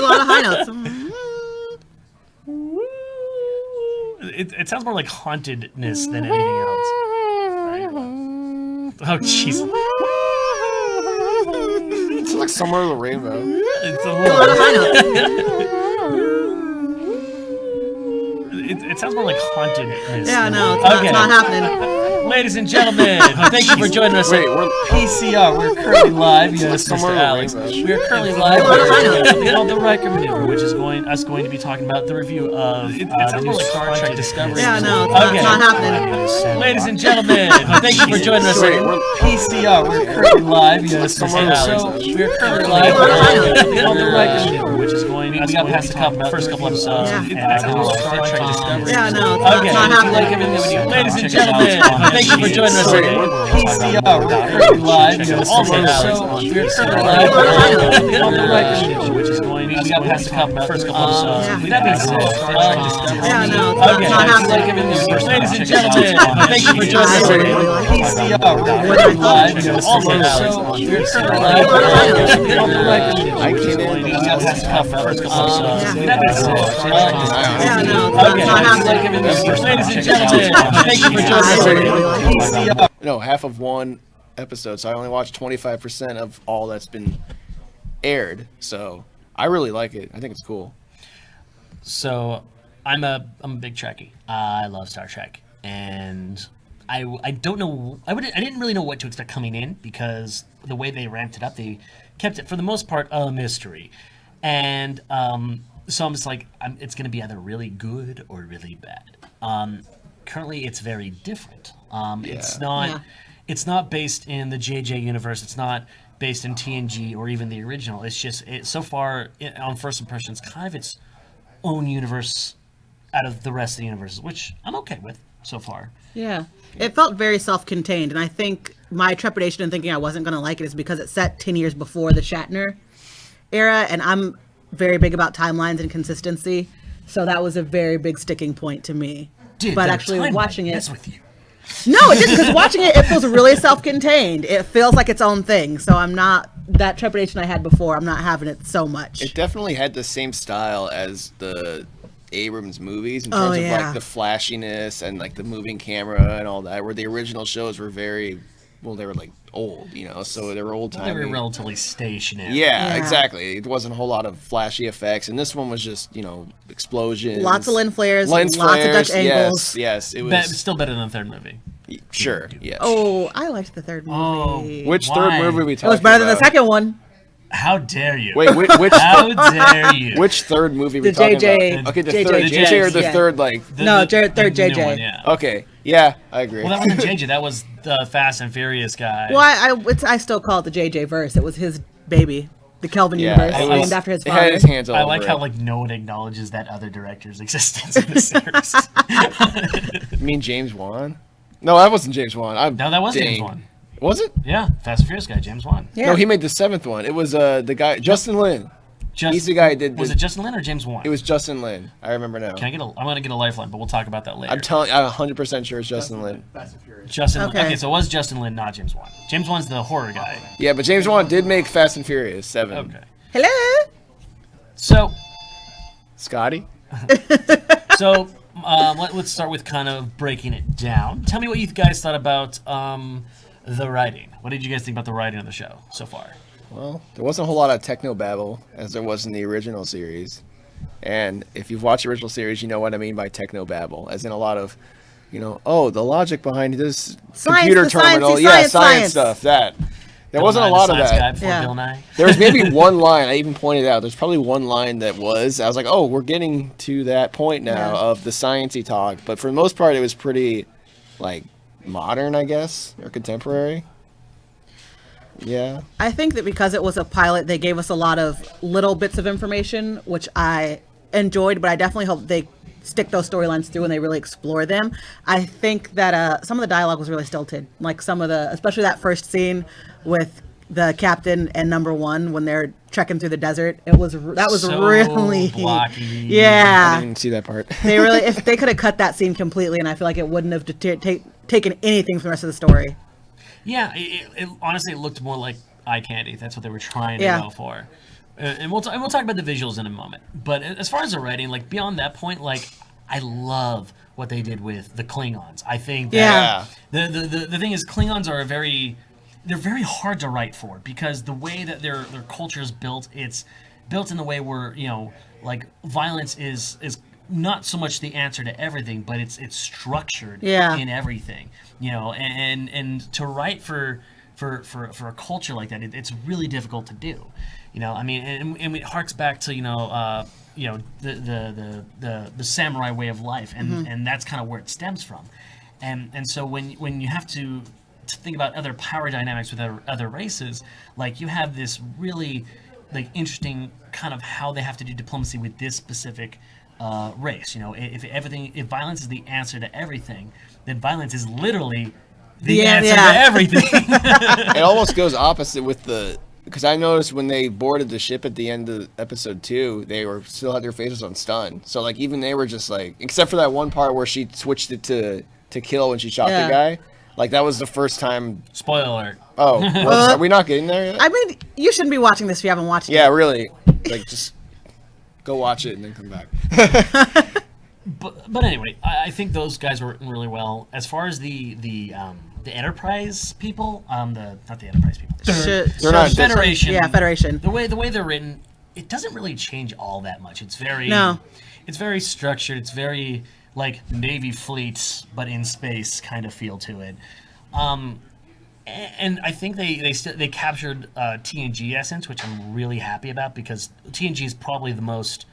lot of high notes. It sounds more like hauntedness than anything else. Oh, jeez. It's like Somewhere in the Rainbow. It's a A lot of high notes. It sounds more like hauntedness. Yeah, no, Okay. it's not happening. Ladies and gentlemen, thank you for joining us Wait, at we're PCR. We're currently live. Yes, Somewhere Mr. in the Alex. Rainbow. We are currently live with something called the Riker maneuver, which is going to be talking about the review of the new Star Trek Discovery. Yeah, no, Okay. it's not happening. Ladies and gentlemen, thank you for joining us Wait, at we're PCR. We're currently live. Yes, Mr. Somewhere in the Alex. Rainbow. We're currently live with something called the Riker maneuver, which is going. We got past the first couple episodes. Yeah. And Star Trek Discovery. Yeah, no, Okay. it's not happening. Ladies and gentlemen, thank you for joining us at PCR. We're currently live. Yes, also, we're currently live on the Riker maneuver, which is going. We got past the first couple episodes. Yeah. That being said, Yeah, no, okay. it's not happening. Ladies and gentlemen, thank you for joining us at PCR. We're currently live. Yes, also, we're currently live on the Riker maneuver. I can't We got past the first couple episodes. That being said, Yeah, no, okay. it's not happening. Ladies and gentlemen, thank you for joining us at PCR. No, half of one episode, so I only watched 25% of all that's been aired. So I really like it. I think it's cool. So I'm a big Trekkie. I love Star Trek, and I don't know. I didn't really know what to expect coming in because the way they ramped it up, they kept it for the most part a mystery, and so I'm just like, it's going to be either really good or really bad. Currently, it's very different. It's not. Yeah. It's not based in the JJ universe. It's not based in TNG or even the original. It's just so far on first impressions, kind of its own universe out of the rest of the universes, which I'm okay with so far. Yeah. It felt very self-contained, and I think my trepidation in thinking I wasn't going to like it is because it's set 10 years before the Shatner era, and I'm very big about timelines and consistency, so that was a very big sticking point to me. Dude, but the actually timeline watching it... mess with you. No, it didn't, because watching it, it feels really self-contained. It feels like its own thing, so I'm not... That trepidation I had before, I'm not having it so much. It definitely had the same style as the Abrams movies in terms of like the flashiness and like the moving camera and all that, where the original shows were very, well, they were like old, you know, so they were old timey. They were relatively stationary. Yeah, exactly. It wasn't a whole lot of flashy effects, and this one was just, you know, explosions. Lots of lens flares, lots of Dutch angles. Yes, it was. Still better than the third movie. Sure, yes. Oh, I liked the third movie. Which Why? third movie are we It talking was better than the about? second one. How dare you? Wait, which How dare you? which third movie are The we talking JJ. about? Okay, the JJ, third JJ or the yeah. third, like... No, third the JJ. new one, yeah. Okay, yeah, I agree. Well, that wasn't JJ. That was the Fast and Furious guy. Well, I still call it the JJ verse. It was his baby, the Kelvin Yeah, universe, it was- named after his It father. had his hands all I over like it. how like no one acknowledges that other director's existence in the series. You mean James Wan? No, that wasn't James Wan. No, that was James dang. Wan. Was it? Yeah, Fast and Furious guy, James Wan. Yeah. No, he made the seventh one. It was the guy Justin Lin. He's the guy who did. Was it Justin Lin or James Wan? It was Justin Lin. I remember now. Can I get a? I'm gonna get a lifeline, but we'll talk about that later. I'm 100% sure it's Justin Lin. Justin. Okay. Okay, so it was Justin Lin, not James Wan. James Wan's the horror guy. Yeah, but James Wan did make Fast and Furious 7. Okay. Hello. So Scotty? Let's start with kind of breaking it down. Tell me what you guys thought about the writing. What did you guys think about the writing of the show so far? Well, there wasn't a whole lot of technobabble as there was in the original series. And if you've watched the original series, you know what I mean by technobabble. As in a lot of, you know, oh, the logic behind this computer terminal. Science stuff. There wasn't a lot of that. Bill Nye. There was maybe one line, I even pointed out, there's probably one line that I was like, oh, we're getting to that point now of the sciencey talk. But for the most part, it was pretty, like, modern, I guess, or contemporary. Yeah. I think that because it was a pilot, they gave us a lot of little bits of information, which I enjoyed, but I definitely hope they stick those storylines through and they really explore them. I think that some of the dialogue was really stilted, like especially that first scene with the captain and number one when they're trekking through the desert. That was So really blocky. Yeah. I didn't see that part. They really, if they could have cut that scene completely, and I feel like it wouldn't have taken anything from the rest of the story. Yeah, it honestly looked more like eye candy. That's what they were trying to Yeah. go for. and we'll talk about the visuals in a moment. But as far as the writing, like beyond that point, like I love what they did with the Klingons. I think that the thing is Klingons are they're very hard to write for because the way that their culture is built, it's built in the way where like violence is not so much the answer to everything, but it's structured in everything, and to write for a culture like that, it's really difficult to do, I mean, and it harks back to the samurai way of life, and that's kind of where it stems from, and so when you have to think about other power dynamics with other races, like you have this really like interesting kind of how they have to do diplomacy with this specific race. If violence is the answer to everything, then violence is literally the answer to everything. It almost goes opposite with because I noticed when they boarded the ship at the end of episode 2, they still had their faces on stun. So like even they were just like, except for that one part where she switched it to kill when she shot the guy. Like that was the first time. Spoiler alert. Oh, are we not getting there yet? I mean, you shouldn't be watching this if you haven't watched it. Yeah, really. Like just go watch it and then come back. But anyway, I think those guys were written really well. As far as the Enterprise people, not the Enterprise people, They're not Federation. Yeah, Federation. The way they're written, it doesn't really change all that much. It's very it's very structured. It's very like Navy fleets, but in space kind of feel to it. And I think they captured TNG essence, which I'm really happy about because TNG is probably the most,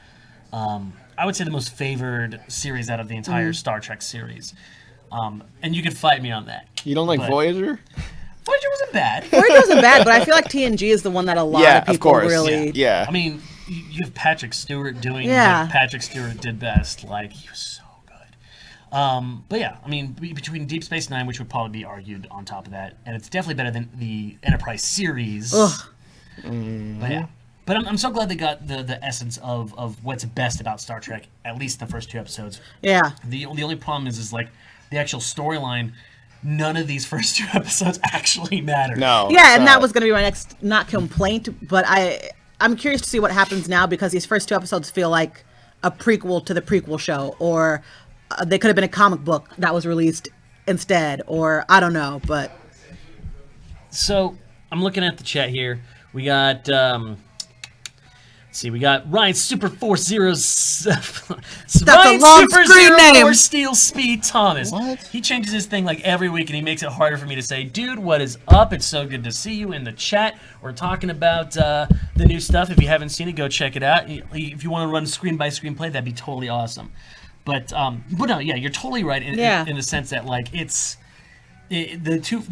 I would say the most favored series out of the entire Star Trek series. And you can fight me on that. You don't like Voyager? Voyager wasn't bad. Voyager wasn't bad, but I feel like TNG is the one that a lot of people of course. really... Yeah. I mean, you have Patrick Stewart doing what Patrick Stewart did best. Like, he was so good. But yeah, I mean, between Deep Space Nine, which would probably be argued on top of that, and it's definitely better than the Enterprise series. Ugh. But yeah. But I'm so glad they got the essence of what's best about Star Trek, at least the first 2 episodes. Yeah. The only problem is like the actual storyline. None of these first 2 episodes actually matter. No. Yeah, and that was going to be my next, not complaint, but I'm curious to see what happens now because these first 2 episodes feel like a prequel to the prequel show, or they could have been a comic book that was released instead, or I don't know, but... So, I'm looking at the chat here. We got... let's see, we got Ryan Super 40. That's a long screen name. Steel Speed Thomas. What? He changes his thing like every week, and he makes it harder for me to say, dude, what is up? It's so good to see you in the chat. We're talking about the new stuff. If you haven't seen it, go check it out. If you want to run screen by screen play, that'd be totally awesome. But no, yeah, you're totally right in the sense that like the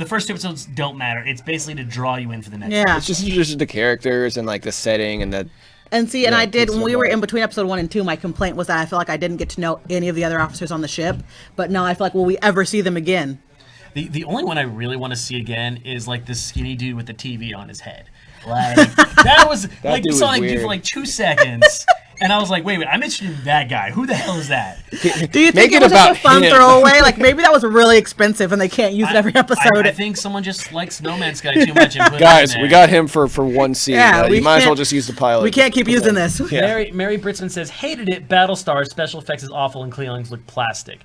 first 2 episodes don't matter. It's basically to draw you in for the next. Yeah. It's just the characters and like the setting and that. And see, and I did, when we were in between episode 1 and 2, my complaint was that I feel like I didn't get to know any of the other officers on the ship. But now I feel like, will we ever see them again? The only one I really want to see again is like the skinny dude with the TV on his head. Like that was like you saw like dude for like 2 seconds, and I was like, wait, I'm interested in that guy. Who the hell is that? Do you think it was just a fun throwaway? Like maybe that was really expensive and they can't use it every episode. I think someone just likes No Man's Sky too much. And put Guys, it in we there. got him for one scene. Yeah, you might as well just use the pilot. We can't keep using this. Yeah. Mary Britzman says, hated it. Battlestar special effects is awful and Klingons look plastic.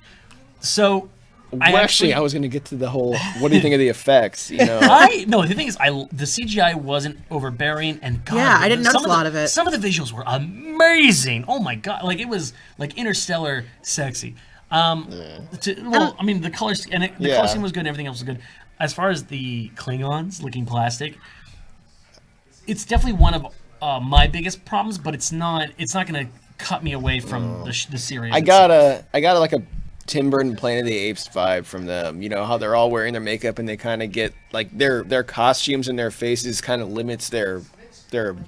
So. I was going to get to the whole. What do you think of the effects? You know, the thing is, the CGI wasn't overbearing, and God, I didn't notice a lot of it. Some of the visuals were amazing. Oh my God, like it was like Interstellar sexy. I mean, the colors and the color scheme was good, and everything else was good. As far as the Klingons looking plastic, it's definitely one of my biggest problems, but it's not going to cut me away from the series. I got like a Tim Burton Planet of the Apes vibe from them. You know how they're all wearing their makeup and they kind of get like their costumes and their faces kind of limits their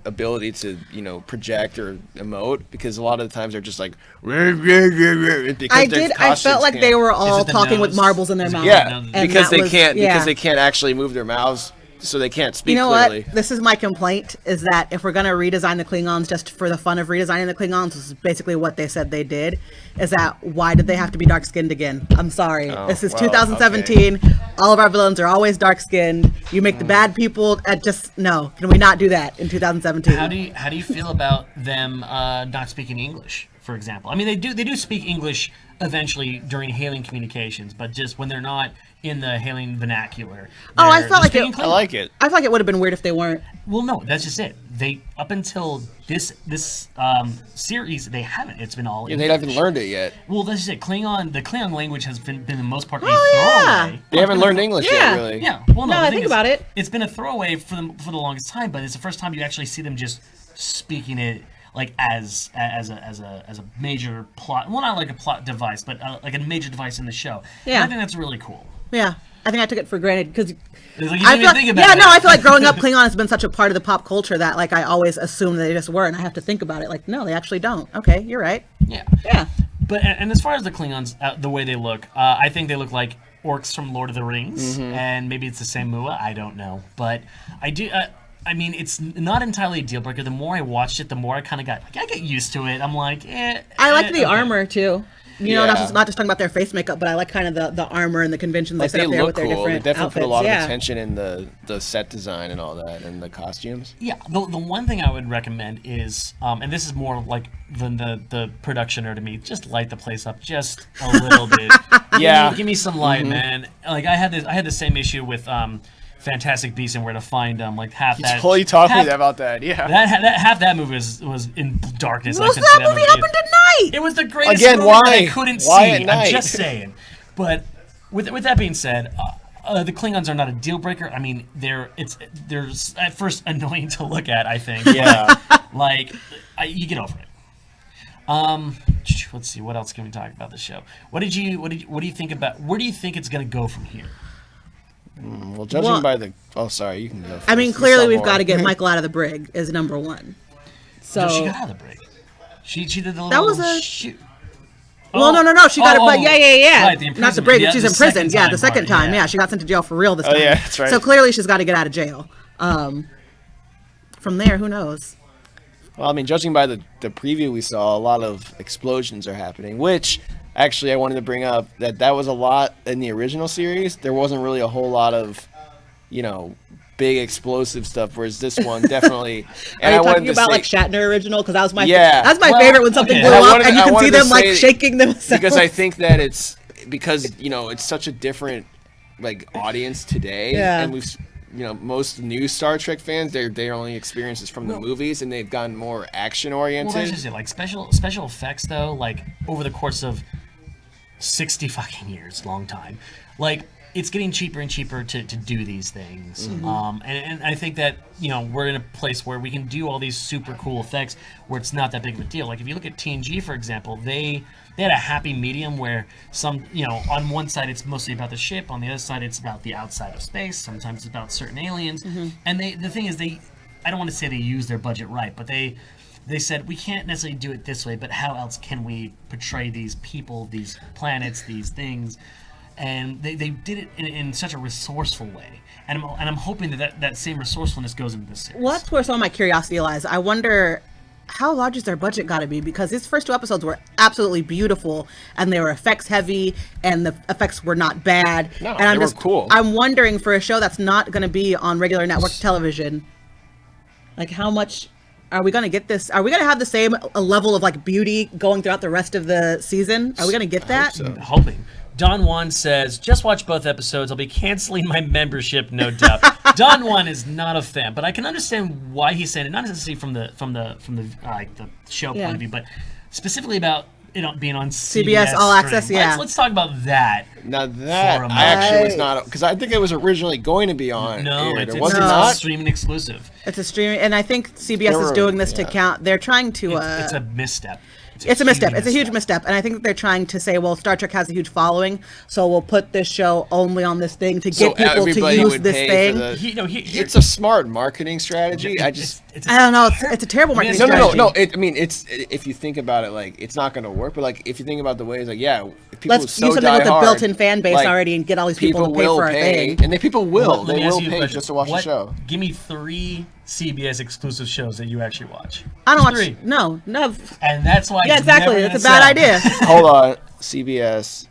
ability to project or emote, because a lot of the times they're just like I felt like they were all talking with marbles in their mouth. Yeah, and because they they can't actually move their mouths so they can't speak You know clearly. what? This is my complaint, is that if we're going to redesign the Klingons just for the fun of redesigning the Klingons, which is basically what they said they did, is that why did they have to be dark-skinned again? I'm sorry. This is well, 2017. okay. All of our villains are always dark-skinned. You make the bad people no. Can we not do that in 2017? How do you feel about them not speaking English, for example? I mean, they do speak English eventually during hailing communications, but just when they're not in the hailing vernacular. Oh, I they're felt like speaking I Klingon. like it. I feel like it would have been weird if they weren't. Well, no, that's just it. They up until this series, they haven't. It's been all. And they haven't learned it yet. Well, that's just it. The Klingon language has been the most part a yeah. throwaway. They haven't learned English Yeah. yet, really. Yeah. Well, No, the I thing think is, about it. It's been a throwaway for the longest time, but it's the first time you actually see them just speaking it like as a major plot. Well, not like a plot device, but like a major device in the show. Yeah. And I think that's really cool. Yeah. I think I took it for granted because It's like you didn't even think about it. I feel like growing up, Klingon has been such a part of the pop culture that like I always assumed they just were, and I have to think about it. Like, no, they actually don't. Okay, you're right. Yeah. Yeah. But and as far as the Klingons, the way they look, I think they look like orcs from Lord of the Rings, and maybe it's the same Mua. I don't know, but I do. I mean, it's not entirely a deal breaker. The more I watched it, the more I kind of got. Like, I get used to it. I'm like, I like the okay. armor too. You know, Yeah. not just talking about their face makeup, but I like kind of the armor and the conventions Like they set they up there look with their cool. They different definitely outfits. put a lot yeah. of attention in the set design and all that, and the costumes. Yeah, the one thing I would recommend is, and this is more like than the production nerd to me, just light the place up just a little bit. Yeah. give me some light, man. Like I had the same issue with Fantastic Beasts and Where to Find Them. Like half that. Totally talked half, to me about that. Yeah. that half that movie was in darkness. Most I of couldn't see that movie either. happened at night. It was the greatest Again, movie that why? I couldn't Why see. at night? I'm just saying. But with that being said, the Klingons are not a deal breaker. I mean, they're at first annoying to look at. I think. Yeah. Like, you get over it. Let's see. What else can we talk about the show? What do you think about? Where do you think it's going to go from here? Well, judging Well- by the. Oh, sorry. You can go. I mean, first. You clearly saw we've more. got to get Michael out of the brig is number one. So No, she got out of the break. She did the little That was a- shoot. well, no, she got it, but yeah. Right, the Not the imprisonment. brig, Yeah, she's the in prison. second Yeah, time the second part, time. Yeah, she got sent to jail for real this Oh, time. yeah, that's right. So clearly she's got to get out of jail. From there, who knows? Well, I mean, judging by the preview we saw, a lot of explosions are happening, which actually I wanted to bring up that was a lot in the original series. There wasn't really a whole lot of, big explosive stuff, whereas this one definitely. Are you talking about like Shatner original? Because that was my Yeah. that's my Well, favorite when something okay. blew I up wanted- and you I can see wanted to them like say- shaking themselves. because I think that it's such a different audience today, Yeah. and we've most new Star Trek fans their only experiences from the movies, and they've gotten more action Well, oriented. that's just it. Like special effects, though, like over the course of 60 fucking years, long time, like it's getting cheaper and cheaper to do these things. And I think that we're in a place where we can do all these super cool effects where it's not that big of a deal. Like if you look at TNG, for example, they had a happy medium where some on one side it's mostly about the ship, on the other side it's about the outside of space. Sometimes it's about certain aliens. And the thing is I don't want to say they use their budget right, but they said we can't necessarily do it this way, but how else can we portray these people, these planets, these things? And they did it in such a resourceful way, and I'm hoping that same resourcefulness goes into this series. Well, that's where some of my curiosity lies. I wonder how large is their budget got to be, because these first two episodes were absolutely beautiful and they were effects heavy and the effects were not bad. No, and they were cool. I'm wondering for a show that's not going to be on regular network television, like how much are we going to get this? Are we going to have the same level of like beauty going throughout the rest of the season? Are we going to get that? so. Hoping. Don Juan says, just watch both episodes. I'll be canceling my membership, no doubt. Don Juan is not a fan, but I can understand why he's saying it, not necessarily from the show point of view, but specifically about it being on CBS All Access, stream. yeah. Let's talk about that. Now that For a I actually was moment. not, because I think it was originally going to be on. No, air. it's Was it No. not? streaming exclusive. It's a streaming, and I think CBS is doing this to count. They're trying to. It's a misstep. It's a misstep. It's a huge misstep. And I think that they're trying to say, well, Star Trek has a huge following, so we'll put this show only on this thing to get people to use this thing. It's a smart marketing strategy. I don't know. It's a terrible marketing strategy. No. It's if you think about it, like, it's not going to work. But like, if you think about the ways, like, yeah, if people let's do something with a built-in fan base already and get all these people to pay for our thing. And then people will. They will pay just to watch the show. Give me 3 CBS exclusive shows that you actually watch. I don't watch. 3. No. And that's why. Yeah, exactly. It's a bad idea. Hold on, CBS.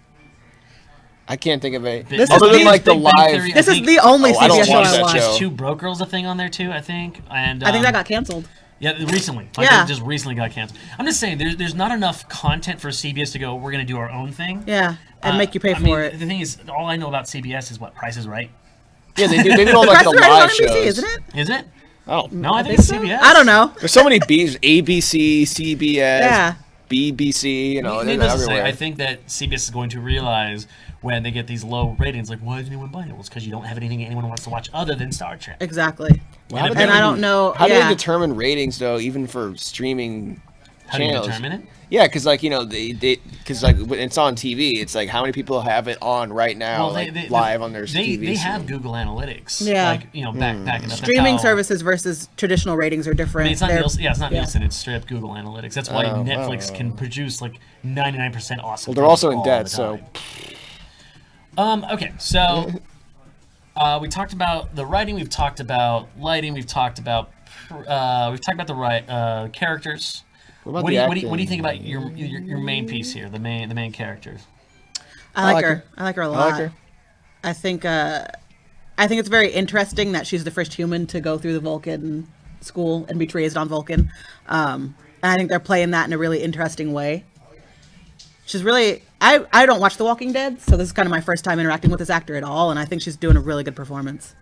I can't think of it. This Other is than like the live. This is the only CBS show I watch. Is 2 Broke Girls a thing on there too? I think. And I think that got canceled. Yeah, recently. It just recently got canceled. I'm just saying, there's not enough content for CBS to go, we're going to do our own thing. Yeah, and make you pay for it. The thing is, all I know about CBS is what, Price is Right? Yeah, they do all like the live shows. Isn't it? Is it? Oh. No, I think it's CBS. I don't know. There's so many B's. ABC, CBS, BBC, you know, they're everywhere. I think that CBS is going to realize when they get these low ratings, like, why is anyone buying it? Well, it's because you don't have anything anyone wants to watch other than Star Trek. Exactly. Well, and I don't know. How do they determine ratings, though, even for streaming How channels? do you determine it? Yeah, because, like, you know, because, like, when it's on TV, it's like, how many people have it on right now, live on their TV? They have Google Analytics. Yeah. Like, you know, backing up. Streaming services versus traditional ratings are different. I mean, it's not Nielsen. It's straight up Google Analytics. That's why Netflix can produce, like, 99% awesome. Well, they're also in debt, so... Okay, so we talked about the writing, we've talked about lighting, we've talked about the characters. What do you think about your main piece here, the main characters? I like her. I like her a lot. I think it's very interesting that she's the first human to go through the Vulcan school and be raised on Vulcan. And I think they're playing that in a really interesting way. She's really... I don't watch The Walking Dead, so this is kind of my first time interacting with this actor at all, and I think she's doing a really good performance.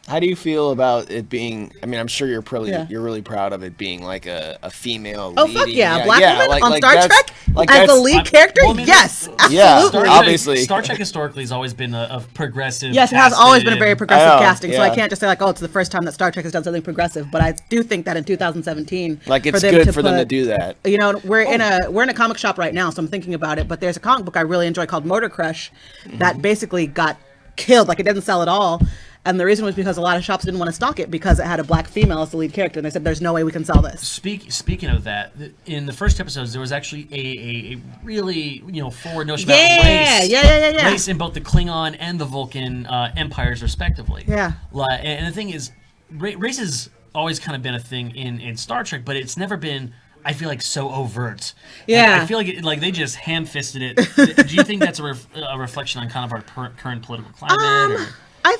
How do you feel about it being? I mean, I'm sure you're really proud of it being like a female. Oh, leading. fuck yeah, black woman on Star Trek as the lead character. Yes, absolutely. Yeah, obviously. Star Trek historically has always been a progressive. Yes, it has always been a very progressive casting. So I can't just say like, oh, it's the first time that Star Trek has done something progressive. But I do think that in 2017, like it's good for them to do that. You know, we're in a comic shop right now, so I'm thinking about it. But there's a comic book I really enjoy called Motor Crush that basically got killed. Like it didn't sell at all. And the reason was because a lot of shops didn't want to stock it because it had a black female as the lead character, and they said, "There's no way we can sell this." Speaking of that, in the first episodes, there was actually a really forward notion about race. Race in both the Klingon and the Vulcan empires, respectively. Yeah. And the thing is, race has always kind of been a thing in Star Trek, but it's never been, I feel like, so overt. Yeah. I feel like they just ham-fisted it. Do you think that's a reflection on kind of our current political climate? Or? I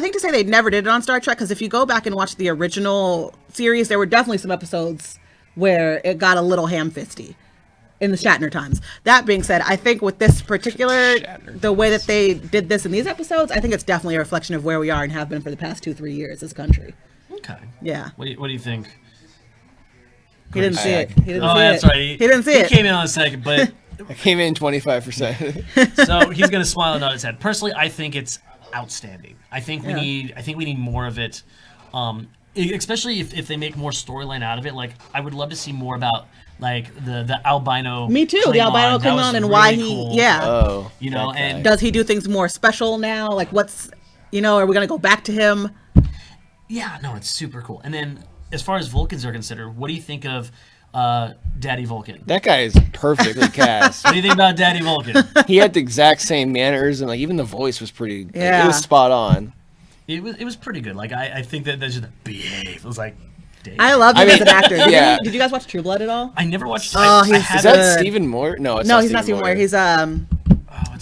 think to say they never did it on Star Trek, because if you go back and watch the original series, there were definitely some episodes where it got a little ham-fisty in the Shatner times. That being said, I think with this particular, the way that they did this in these episodes, I think it's definitely a reflection of where we are and have been for the past 2-3 years as a country. Okay. Yeah. What do you think? He didn't see it. That's right. He didn't see it. He came in on a second, but... I came in 25%. So he's going to smile and nod his head. Personally, I think it's outstanding. I think we need more of it, especially if they make more storyline out of it. Like, I would love to see more about like the albino. Me too. Klingon. The albino Klingon and really why he cool. and does he do things more special now? Like, what's are we gonna go back to him? Yeah, no, it's super cool. And then as far as Vulcans are considered, what do you think of Daddy Vulcan? That guy is perfectly cast. What do you think about Daddy Vulcan? He had the exact same manners, and like even the voice was pretty. Yeah. It was spot on. It was pretty good. Like I think that there's just a behave. It was like, Dave. I love him as an actor. Yeah. Did you guys watch True Blood at all? I never watched. Oh, is that Stephen Moore? No, it's he's not Stephen Moore. He's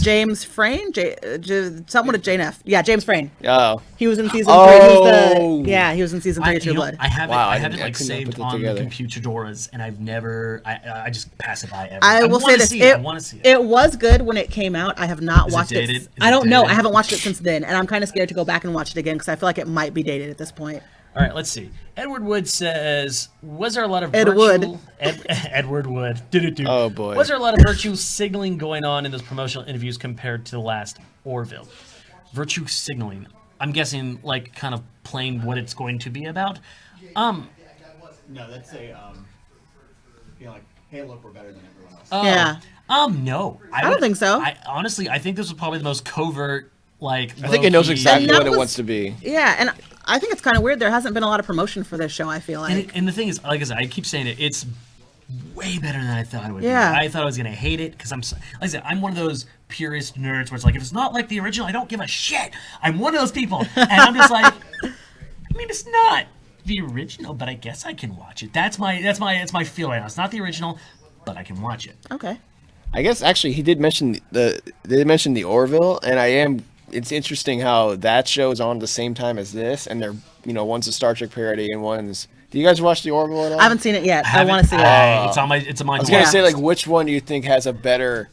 James Frayne, something with Jane F. Yeah, James Frayne. Oh, he was in season 3. He was in season 3 of True Blood. I have it like saved on the computer Doras, and I've never. I just pass it by. I will say this: I want to see it. It was good when it came out. I have not watched it. I don't know. I haven't watched it since then, and I'm kind of scared to go back and watch it again because I feel like it might be dated at this point. All right, let's see. Edward Wood says, "Was there a lot of Edward Wood? Oh boy. Was there a lot of virtue signaling going on in those promotional interviews compared to the last Orville? Virtue signaling. I'm guessing, like, kind of playing what it's going to be about. No, that's a feel like, hey, look, we're better than everyone else. Yeah. No. I don't think so. Honestly, I think this was probably the most covert, like, I think it knows exactly And that what it was- wants to be. Yeah, and I think it's kind of weird. There hasn't been a lot of promotion for this show, I feel like. And the thing is, like I said, I keep saying it, it's way better than I thought it would Yeah. be. I thought I was going to hate it because like I said, I'm one of those purist nerds where it's like, if it's not like the original, I don't give a shit. I'm one of those people. And I'm just like, I mean, it's not the original, but I guess I can watch it. That's my feel right now. It's not the original, but I can watch it. Okay. I guess actually he did mention the Orville, and it's interesting how that show is on the same time as this, and they're one's a Star Trek parody and one's. Do you guys watch the Orville at all? I haven't seen it yet. I want to see it. It's on my. I was gonna say, like, which one do you think has a better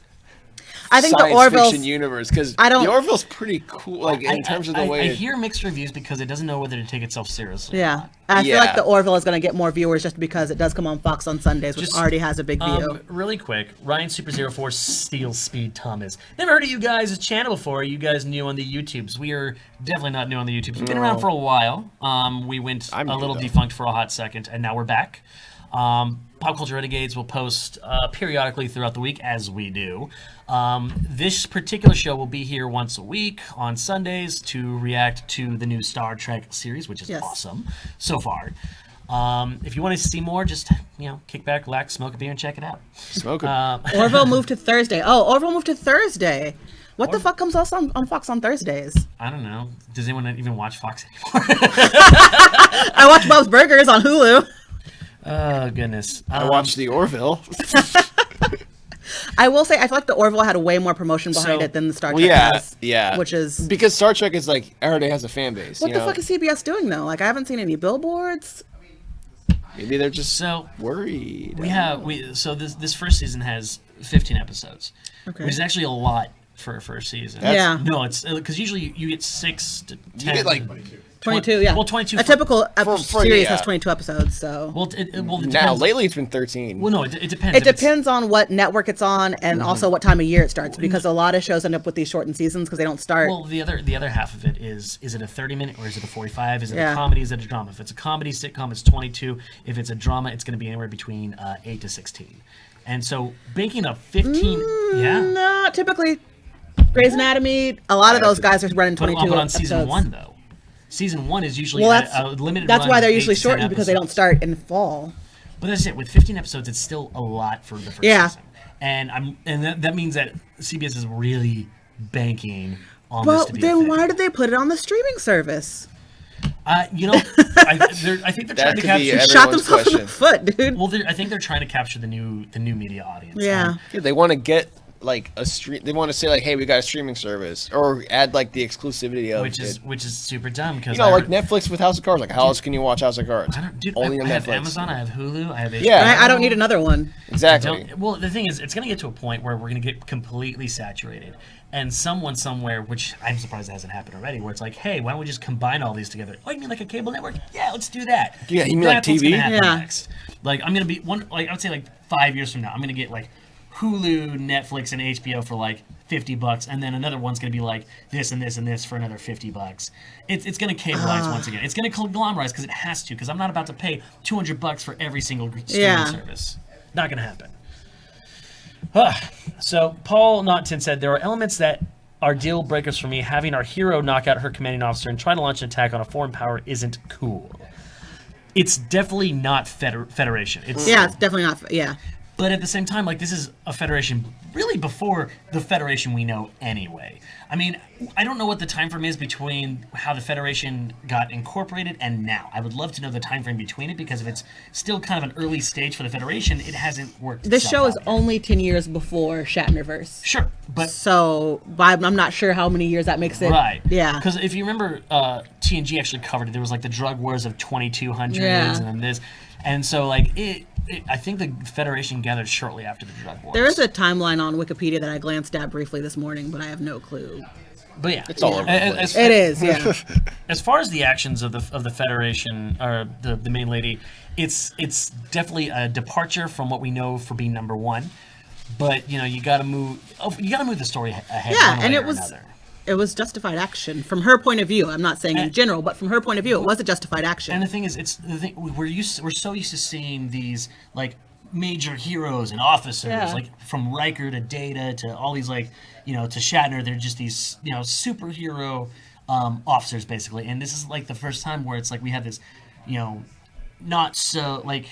I think the science Orville's fiction universe? Because I don't- the Orville's pretty cool, like in terms of the way. I hear mixed reviews because it doesn't know whether to take itself seriously. Yeah. I feel like Yeah. the Orville is going to get more viewers just because it does come on Fox on Sundays, which Just, already has a big view. Really quick, Ryan Super 04 Steel Speed Thomas. Never heard of you guys' channel before. You guys new on the YouTubes. We are definitely not new on the YouTubes. We've been around for a while. We went I'm a new, little though. defunct for a hot second, and now we're back. Pop Culture Renegades will post periodically throughout the week, as we do. This particular show will be here once a week on Sundays to react to the new Star Trek series, which is Yes. awesome so far. If you want to see more, just kick back, relax, smoke a beer, and check it out. Smoking. Orville moved to Thursday. Oh, Orville moved to Thursday. What the fuck comes out on Fox on Thursdays? I don't know. Does anyone even watch Fox anymore? I watch Bob's Burgers on Hulu. Oh goodness. I watched the Orville. I will say, I feel like the Orville had way more promotion behind So- it than the Star Trek Well, yeah, does. yeah. Which is... because Star Trek is like already has a fan base. What the fuck is CBS doing, though? Like, I haven't seen any billboards. Maybe they're just So worried. so this first season has 15 episodes, Okay. which is actually a lot for a first season. Yeah. No, it's because usually you get 6 to 10. You get like 22, yeah. Well, 22 A typical for- series yeah. has 22 episodes, so... Well, it now depends. lately it's been 13. Well, no, it depends. It If it's- depends on what network it's on and Mm-hmm. also what time of year it starts, because a lot of shows end up with these shortened seasons because they don't start... Well, the other half of it is it a 30-minute or is it a 45? Is it Yeah. a comedy? Is it a drama? If it's a comedy sitcom, it's 22. If it's a drama, it's going to be anywhere between 8 to 16. And so banking a 15, yeah. No, typically, Grey's Anatomy, a lot of those guys are running But 22 on season episodes. 1 though. Season 1 is usually Well, a limited that's run why of they're 8 usually to 10 shortened, because they don't episodes. start in fall. But that's it. With 15 episodes, it's still a lot for the first Yeah. season. And that means that CBS is really banking on this But to be a then thing. why did they put it on the streaming service? I think they're trying to could be capture. everyone's Shot themselves in the question. foot, dude. Well, I think they're trying to capture the new media audience. Yeah. Yeah, they want to get like a stream. They want to say like, "Hey, we got a streaming service," or add like the exclusivity of Which is super dumb because like Netflix with House of Cards. Like, how else can you watch House of Cards? Only I on have Netflix. Amazon, I have Hulu, I have HBO. Yeah. I don't need another one. Exactly. Well, the thing is, it's going to get to a point where we're going to get completely saturated. And someone somewhere, which I'm surprised it hasn't happened already, where it's like, hey, why don't we just combine all these together? Oh, you mean like a cable network? Yeah, let's do that. Yeah, you mean like That's what's gonna TV? happen Yeah. next. Like, I'm going to be I would say like 5 years from now, I'm going to get like Hulu, Netflix, and HBO for like $50, and then another one's going to be like this and this and this for another $50. It's going to cableize once again. It's going to conglomerize because it has to, because I'm not about to pay $200 for every single streaming Yeah. service. Not going to happen. So Paul Naughton said there are elements that are deal breakers for me. Having our hero knock out her commanding officer and try to launch an attack on a foreign power isn't cool. It's definitely not Federation. It's Yeah, it's definitely not. Yeah. but at the same time, like, this is a Federation really before the Federation we know anyway. I mean, I don't know what the time frame is between how the Federation got incorporated and now. I would love to know the time frame between it, because if it's still kind of an early stage for the Federation, it hasn't worked. This itself show is out yet. only 10 years before Shatnerverse. Sure, but So I'm not sure how many years that makes it. right, Yeah. Because if you remember, TNG actually covered it. There was like the drug wars of 2200s, Yeah. and then this, and so like I think the Federation gathered shortly after the drug wars. There is a timeline on Wikipedia that I glanced at briefly this morning, but I have no clue. but yeah, It's all over the place. It is, yeah. As far as the actions of the Federation or the main lady, it's definitely a departure from what we know for being number one. But you got to move the story ahead. Yeah, one way and or it was another. it was justified action from her point of view. I'm not saying in general, but from her point of view, it was a justified action. And the thing is, we're so used to seeing these like major heroes and officers, Yeah. like from Riker to Data to all these like, to Shatner. They're just these, superhero officers basically. And this is like the first time where it's like we have this, not so like,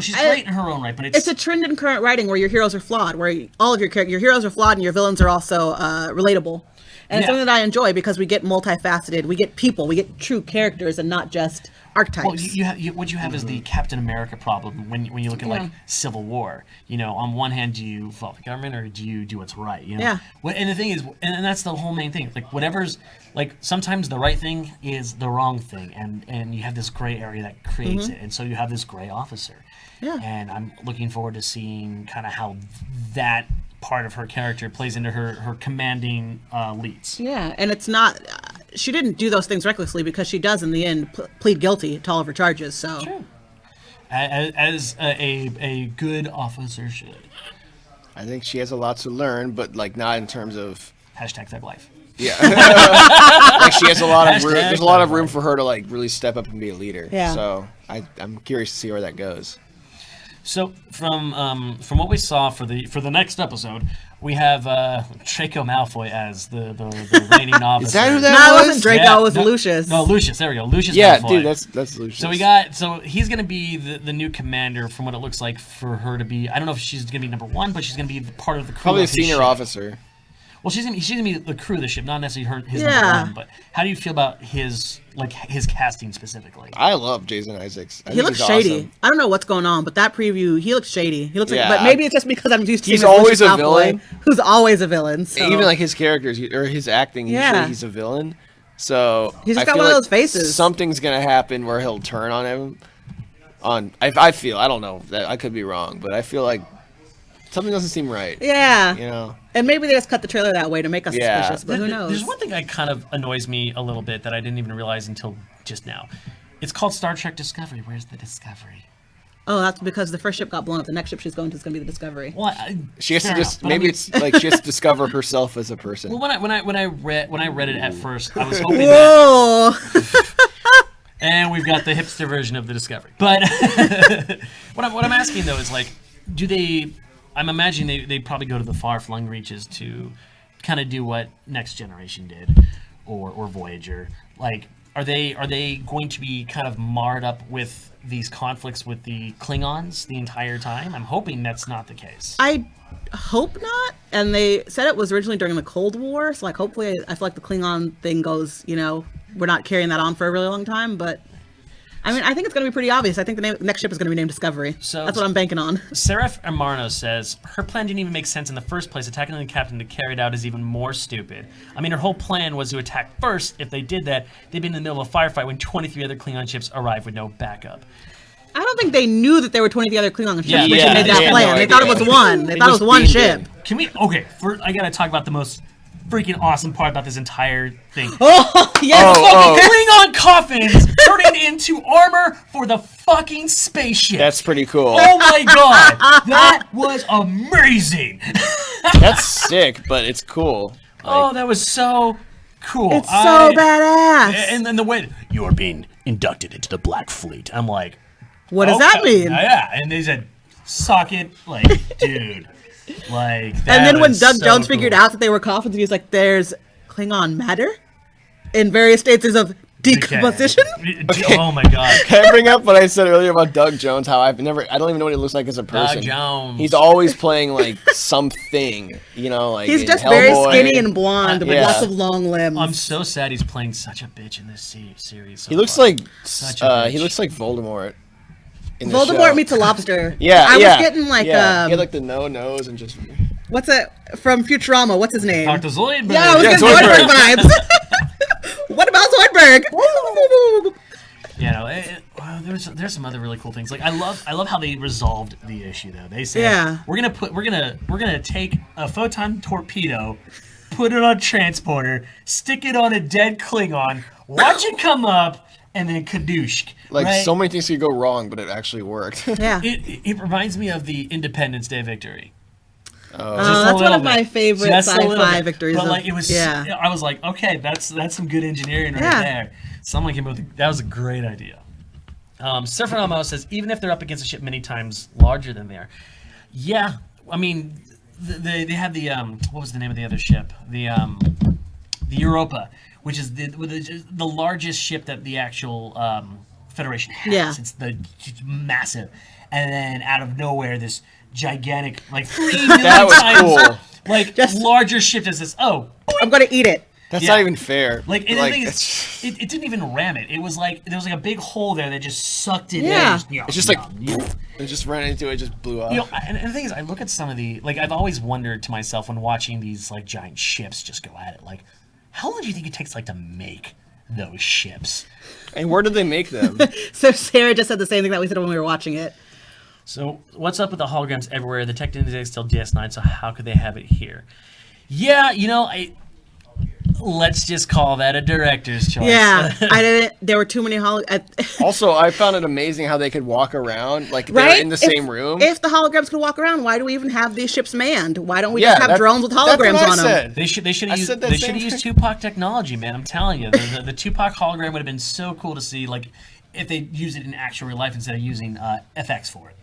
she's great in her own right, but It's a trend in current writing where your heroes are flawed, where all of your heroes are flawed and your villains are also relatable. And it's Yeah. something that I enjoy because we get multifaceted, we get people, we get true characters and not just archetypes. Well, what you have is the Captain America problem when you look at like Civil War. On one hand, do you follow the government or do you do what's right? Yeah. And the thing is, and that's the whole main thing. Like whatever's like sometimes the right thing is the wrong thing, and you have this gray area that creates it, and so you have this gray officer. Yeah. And I'm looking forward to seeing kind of how that part of her character plays into her commanding leads. Yeah, and it's not. She didn't do those things recklessly because she does in the end plead guilty to all of her charges. So, True. As a good officer should. I think she has a lot to learn, but like not in terms of #Thug Life. yeah. Like she has a lot of room. Hashtag There's a lot of Thug room Life. for her to like really step up and be a leader. Yeah. So I'm curious to see where that goes. So from what we saw for the next episode, we have Draco Malfoy as the reigning officer. Is that who that no, it was? wasn't Draco. Yeah, it was no, Lucius. No, Lucius. There we go. Lucius Yeah, Malfoy. dude, that's Lucius. So he's gonna be the new commander from what it looks like for her to be. I don't know if she's gonna be number one, but she's gonna be part of the crew. probably a of his senior ship. officer. Well, she's gonna be the crew of the ship, not necessarily his Yeah. number one. But how do you feel about his casting specifically? I love Jason Isaacs. I He think looks he's shady. awesome. I don't know what's going on, but that preview, he looks shady. He looks Yeah. like, but maybe it's just because I'm used to He's seeing him as always Lucius a Malfoy, villain. who's always a villain. So. Even like his characters or his acting, Yeah. usually he's a villain. So He's just I got feel one of like those faces. Something's gonna happen where he'll turn on him. I feel, I don't know, that I could be wrong, but I feel like something doesn't seem right. Yeah. And maybe they just cut the trailer that way to make us Yeah. suspicious, but who knows? There's one thing that kind of annoys me a little bit that I didn't even realize until just now. It's called Star Trek Discovery. Where's the Discovery? Oh, that's because the first ship got blown up. The next ship she's going to is going to be the Discovery. Well, She has to fair just enough, but I maybe mean- it's like she has to discover herself as a person. Well, when I read it at first, I was hoping that, Whoa! and we've got the hipster version of the Discovery. But what I'm asking though is like, do they? I'm imagining they probably go to the far-flung reaches to kind of do what Next Generation did, or Voyager. Like, are they going to be kind of marred up with these conflicts with the Klingons the entire time? I'm hoping that's not the case. I hope not. And they said it was originally during the Cold War, so like hopefully I feel like the Klingon thing goes, we're not carrying that on for a really long time, but I mean, I think it's going to be pretty obvious. I think the next ship is going to be named Discovery. So- that's what I'm banking on. Seraph Amarno says, her plan didn't even make sense in the first place. Attacking the captain to carry it out is even more stupid. I mean, her whole plan was to attack first. If they did that, they'd be in the middle of a firefight when 23 other Klingon ships arrived with no backup. I don't think they knew that there were 23 other Klingon ships when Yeah, she made they that had plan. no They thought it idea. was one. They thought it was one beamed ship. in. Can we? Okay, I gotta talk about the most freaking awesome part about this entire thing. Oh, yes! Fucking Klingon coffins turning into armor for the fucking spaceship. That's pretty cool. Oh my god, that was amazing. That's sick, but it's cool. Oh, that was so cool. It's so badass. And then the way you are being inducted into the Black Fleet. I'm like, What does that mean? Yeah, and they said, "Suck it," like, dude, like. That And then when was Doug so Jones figured cool. out that they were coffins, he was like, "There's Klingon matter in various stages of decomposition." Oh my god. Can I bring up what I said earlier about Doug Jones? How I don't even know what he looks like as a person. Jones. He's always playing like something, like He's in just very Hellboy. skinny and blonde with Yeah. lots of long limbs. I'm so sad he's playing such a bitch in this series. So He looks far. like Such a he bitch. looks like Voldemort. In the Voldemort show. meets a lobster. Yeah, I yeah, was getting like yeah. He had like the no nose and just. what's it from Futurama? What's his name? Dr. Zoidberg. Yeah, I was Yeah, getting Zoidberg Zoidberg. vibes. What about Zoidberg? Well, there's some other really cool things. Like I love how they resolved the issue though. They said Yeah. we're gonna take a photon torpedo, put it on a transporter, stick it on a dead Klingon, watch it come up, and then kadoosh. Like right? so many things could go wrong, but it actually worked. Yeah. It reminds me of the Independence Day victory. That's one little of my bit. favorite Just a little sci-fi bit. victories. But like it was, yeah. I was like, okay, that's some good engineering right Yeah. there. Someone came up with that was a great idea. Surfernamo says, even if they're up against a ship many times larger than they are. Yeah, I mean, they had the, what was the name of the other ship? The Europa, which is the largest ship that the actual Federation has. Yeah. It's massive. And then out of nowhere, this gigantic, like 3 million That was times, cool. like Just- larger ship that says, oh, I'm gonna eat it. That's Yeah. not even fair. like, and the thing is, it's it didn't even ram it. It was like, there was like a big hole there that just sucked it Yeah. in. it's just like it just ran into it, just blew up. You know, and the thing is, I look at some of the, like, I've always wondered to myself when watching these, like, giant ships just go at it, like, how long do you think it takes, like, to make those ships? And where did they make them? So Sarah just said the same thing that we said when we were watching it. So, what's up with the holograms everywhere? The tech didn't exist till DS9, so how could they have it here? Yeah, you know, let's just call that a director's choice. Yeah, I didn't. There were too many Also, I found it amazing how they could walk around, like they're right in the same room. If the holograms could walk around, why do we even have these ships manned? Why don't we Yeah, just have that's- drones with that's holograms what I on them? said. They should I have said that same used thing. Tupac technology, man. I'm telling you, the Tupac hologram would have been so cool to see, like, if they used it in actual real life instead of using FX for it.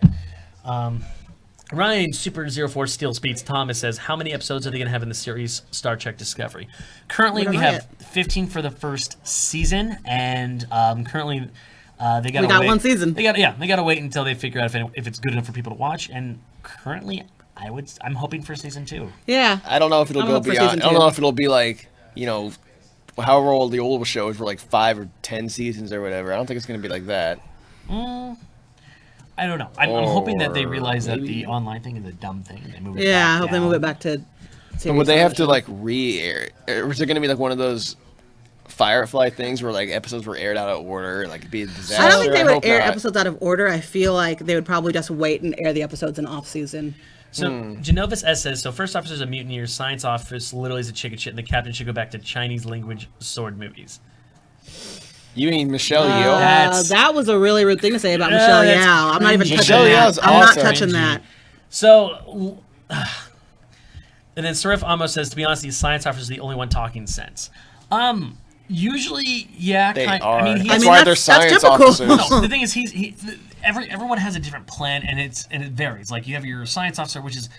Ryan Super 04 Steel Speeds Thomas says, how many episodes are they going to have in the series Star Trek Discovery? Currently, we don't know have 15 for the first season, and currently they got We got one season. They got to wait until they figure out if it's good enough for people to watch. And currently, I'm hoping for season 2. Yeah. I don't know if it'll I'm go up for beyond. season I don't 2. know if it'll be like, you know, however old the old shows were, like 5 or 10 seasons or whatever. I don't think it's going to be like that. I don't know. I'm hoping that they Or realize that maybe- the online thing is a dumb thing. And they move it Yeah, I back hope they down. move it back to. But would they have to like re-air? Or is it going to be like one of those Firefly things where like episodes were aired out of order, like it'd be a disaster? I don't think they would hope air not. episodes out of order. I feel like they would probably just wait and air the episodes in off season. So Genovis S says, so first officer's a mutineer, science office literally is a chicken shit, and the captain should go back to Chinese language sword movies. You mean Michelle Yeoh? That's- That was a really rude thing to say about Michelle that's Yeoh. I'm not even cringy. touching Michelle that. Yeoh's I'm not awesome. touching Cringy. that. So, and then Sarif Amos says, to be honest, the science officer is the only one talking sense. Usually, yeah. They kind, are. I mean, That's he's, why that's- they're that's science typical. officers. No, the thing is, everyone has a different plan, and it varies. Like you have your science officer, which is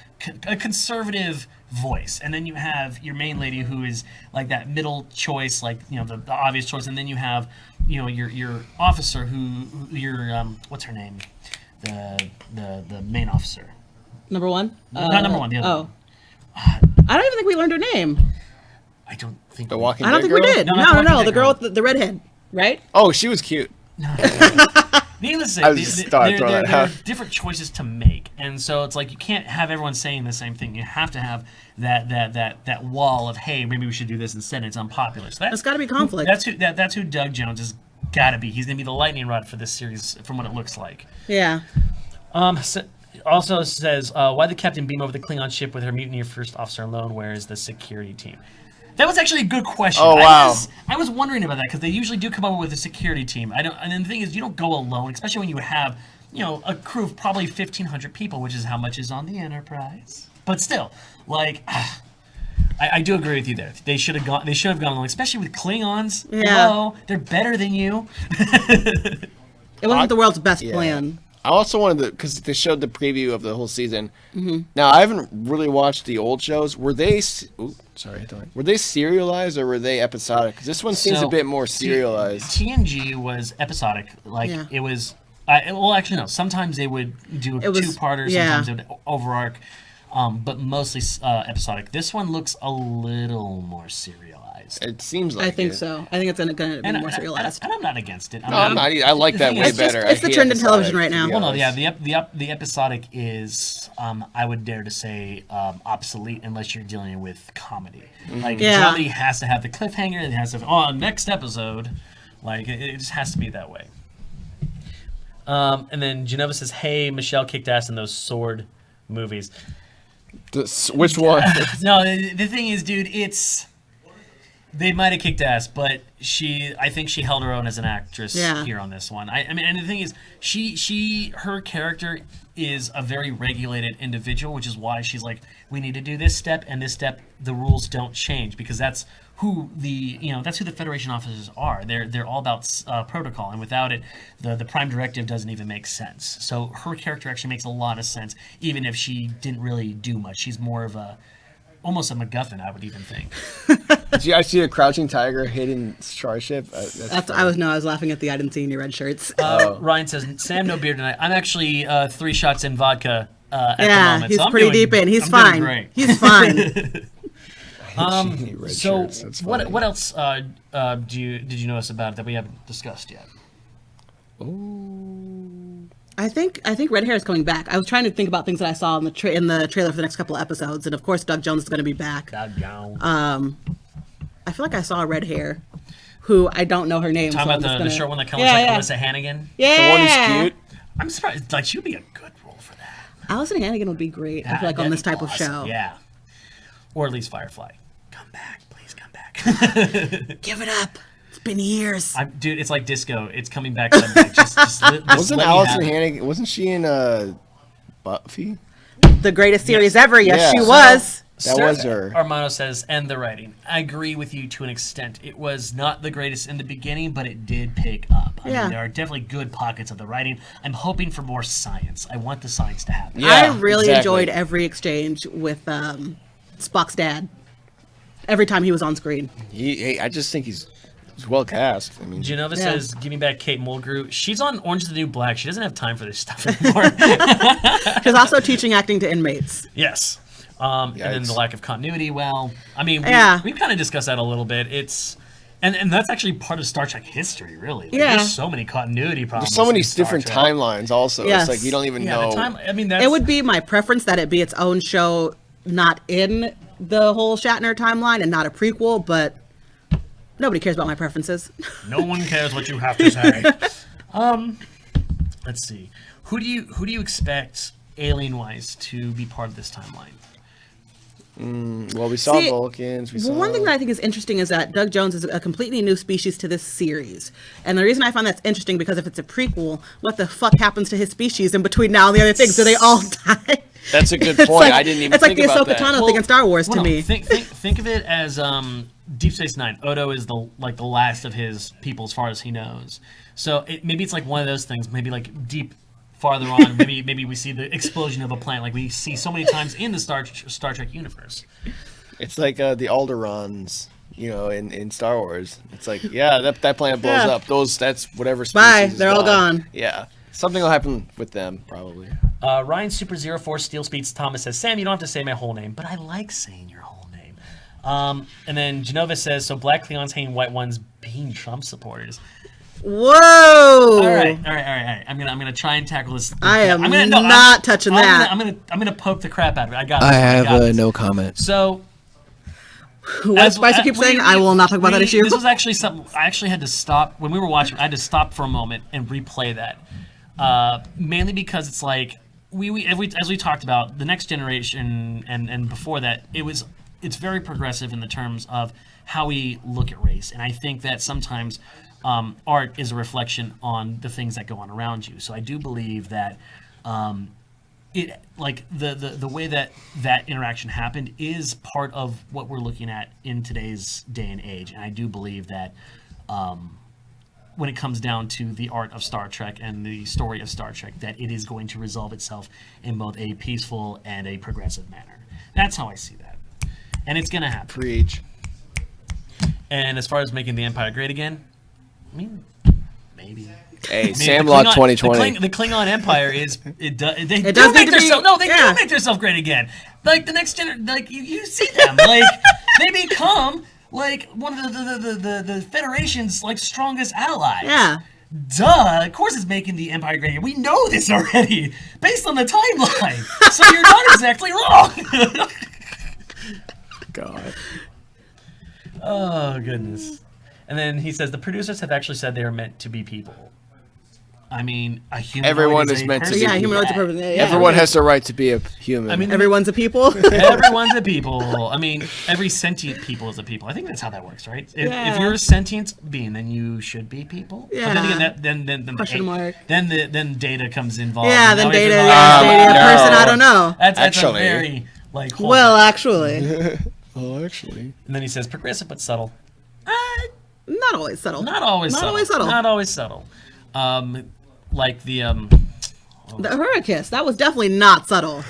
a conservative voice, and then you have your main lady, who is like that middle choice, like the obvious choice, and then you have your officer, who your what's her name, the main officer. Number one? Not number one, the other one. I don't even think we learned her name. I don't think The Walking I don't Dead think we girl? did. No, No, not the no, Walking the Dead girl girl. with the redhead, right? Oh, she was cute. Needless to say, I was just thought I'd throw that there are out. different choices to make, and so it's like you can't have everyone saying the same thing. You have to have that wall of, hey, maybe we should do this instead. It's unpopular. So There's gotta be conflict. That's who Doug Jones has got to be. He's gonna be the lightning rod for this series, from what it looks like. Yeah. Also says, why the captain beam over the Klingon ship with her mutineer first officer alone? Where is the security team? That was actually a good question. Oh, wow. I was wondering about that because they usually do come up with a security team. And then the thing is, you don't go alone, especially when you have, a crew of probably 1,500 people, which is how much is on the Enterprise. But still, like, I do agree with you there. They should have gone. They should have gone along, especially with Klingons. Yeah. Hello, they're better than you. It wasn't the world's best Yeah. plan. I also wanted to, because they showed the preview of the whole season. Mm-hmm. Now, I haven't really watched the old shows. Were they, were they serialized or were they episodic? Because this one seems So, a bit more serialized. TNG was episodic. Like Yeah. it was. Well, actually, no. Sometimes they would do a It was- two-parter. yeah. Sometimes they would overarch. But mostly episodic. This one looks a little more serialized. It seems like I think it. so. I think it's going to be more serialized. And I'm not against it. No, I'm not. I like that thing way is- better. it's the I hate trend in episodic, television right to now. be Well, no, honest. yeah, the episodic is, I would dare to say, obsolete unless you're dealing with comedy. Like, Yeah. comedy has to have the cliffhanger. It has to have, next episode. Like, it just has to be that way. And then Genova says, hey, Michelle kicked ass in those sword movies. Which one? No, the thing is, dude, it's They might have kicked ass, but I think she held her own as an actress here on this one. I mean, and the thing is, her character is a very regulated individual, which is why she's like, we need to do this step and this step. The rules don't change because that's who the Federation officers are. They're all about protocol, and without it, the Prime Directive doesn't even make sense. So her character actually makes a lot of sense, even if she didn't really do much. She's more of almost a MacGuffin, I would even think. Did you guys see a crouching tiger hidden starship? I was laughing at I didn't see any red shirts. Ryan says, Sam, no beer tonight. I'm actually 3 shots in vodka at the moment. He's so pretty deep in. He's fine. Great. He's fine. So what else did you notice about it that we haven't discussed yet? I think red hair is coming back. I was trying to think about things that I saw in the trailer for the next couple of episodes, and of course Doug Jones is going to be back. I feel like I saw red hair, who I don't know her name. Talking about the short one that kind of looks like Alyssa Hannigan. Yeah, the one who's cute. I'm surprised. Like, she'd be a good role for that. Alyssa Hannigan would be great. I feel like on this type of show. Yeah, or at least Firefly. Come back, please come back. Give it up. It's been years. Dude, it's like disco. It's coming back someday. Just Wasn't Alyssa Hannigan? Wasn't she in Buffy? The greatest series ever. Yes, Yeah. she was. That was her. Armando says, and the writing. I agree with you to an extent. It was not the greatest in the beginning, but it did pick up. I mean, there are definitely good pockets of the writing. I'm hoping for more science. I want the science to happen. Yeah, I really exactly. enjoyed every exchange with Spock's dad. Every time he was on screen. I just think he's well cast. I mean, Genova says, give me back Kate Mulgrew. She's on Orange is the New Black. She doesn't have time for this stuff anymore. She's also teaching acting to inmates. Yes. And then the lack of continuity. Well, I mean, we've kind of discussed that a little bit. And that's actually part of Star Trek history, really. Like, there's so many continuity problems. There's so many different timelines also. Yes. It's like you don't even know. It would be my preference that it be its own show, not in the whole Shatner timeline and not a prequel, but nobody cares about my preferences. No one cares what you have to say. Let's see. Who do you expect alien-wise to be part of this timeline? Well, we saw Vulcans. One thing that I think is interesting is that Doug Jones is a completely new species to this series. And the reason I find that's interesting because if it's a prequel, what the fuck happens to his species in between now and the other things? Do they all die? That's a good point. I didn't even think about that. It's like the Ahsoka Tano thing in Star Wars to me. Think of it as Deep Space Nine. Odo is the last of his people as far as he knows. So maybe it's like one of those things. Maybe like deep farther on, maybe we see the explosion of a planet like we see so many times in the Star Trek universe. It's like the Alderons, in Star Wars. It's like, that planet blows up. That's whatever species. Bye. They're all gone. Yeah. Something will happen with them, probably. Ryan Super 04 Steel Speeds Thomas says, Sam, you don't have to say my whole name, but I like saying your whole name. And then Genova says, so black Klingons hating white ones being Trump supporters. Whoa! All right. I'm gonna try and tackle this. I'm not touching that. I'm gonna poke the crap out of it. I got. I have no comment. So, what Spicer keeps saying, I will not talk about that issue. This was actually something I actually had to stop when we were watching. I had to stop for a moment and replay that, mainly because it's like as we talked about the Next Generation and before that, it's very progressive in the terms of how we look at race, and I think that sometimes. Art is a reflection on the things that go on around you. So I do believe that it like the way that interaction happened is part of what we're looking at in today's day and age. And I do believe that when it comes down to the art of Star Trek and the story of Star Trek, that it is going to resolve itself in both a peaceful and a progressive manner. That's how I see that. And it's going to happen. Preach. And as far as making the Empire great again, I mean, maybe. Hey, Samlock 2020. The Klingon Empire is they do make themselves great again. Like the next like you see them like they become like one of the Federation's like strongest allies. Yeah. Duh. Of course, it's making the Empire great again. We know this already based on the timeline. So you're not exactly wrong. God. Oh goodness. And then he says the producers have actually said they are meant to be people. I mean, a humanoid Everyone is is a meant to person. be Yeah, humanoid's a Yeah. person. Yeah, Everyone has the right to be a human. I mean, Everyone's a people. Everyone's a people. I mean, every sentient people is a people. I think that's how that works, right? If Yeah. you're a sentient being, then you should be people. But then Yeah. again, then Question mark. Then data comes involved. Yeah, and then now we have data. to- Yeah, data. no. Person. I don't know. That's Actually. a very like. hold Well, on. actually, oh, actually, And then he says progressive but subtle. not always subtle. Not always Not subtle. always subtle. Not always subtle. Like the The Hurricane. That was definitely not subtle.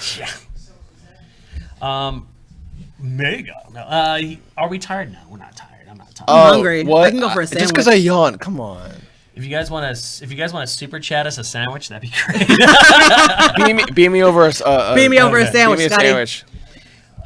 mega. No, are we tired? No, we're not tired. I'm not tired. oh, hungry. What? I can go for a Just because I sandwich. yawned. Come on. If you guys want to super chat us a sandwich, that'd be great. Beam me over. Beam me over a okay. sandwich, Beam me a Scotty. sandwich.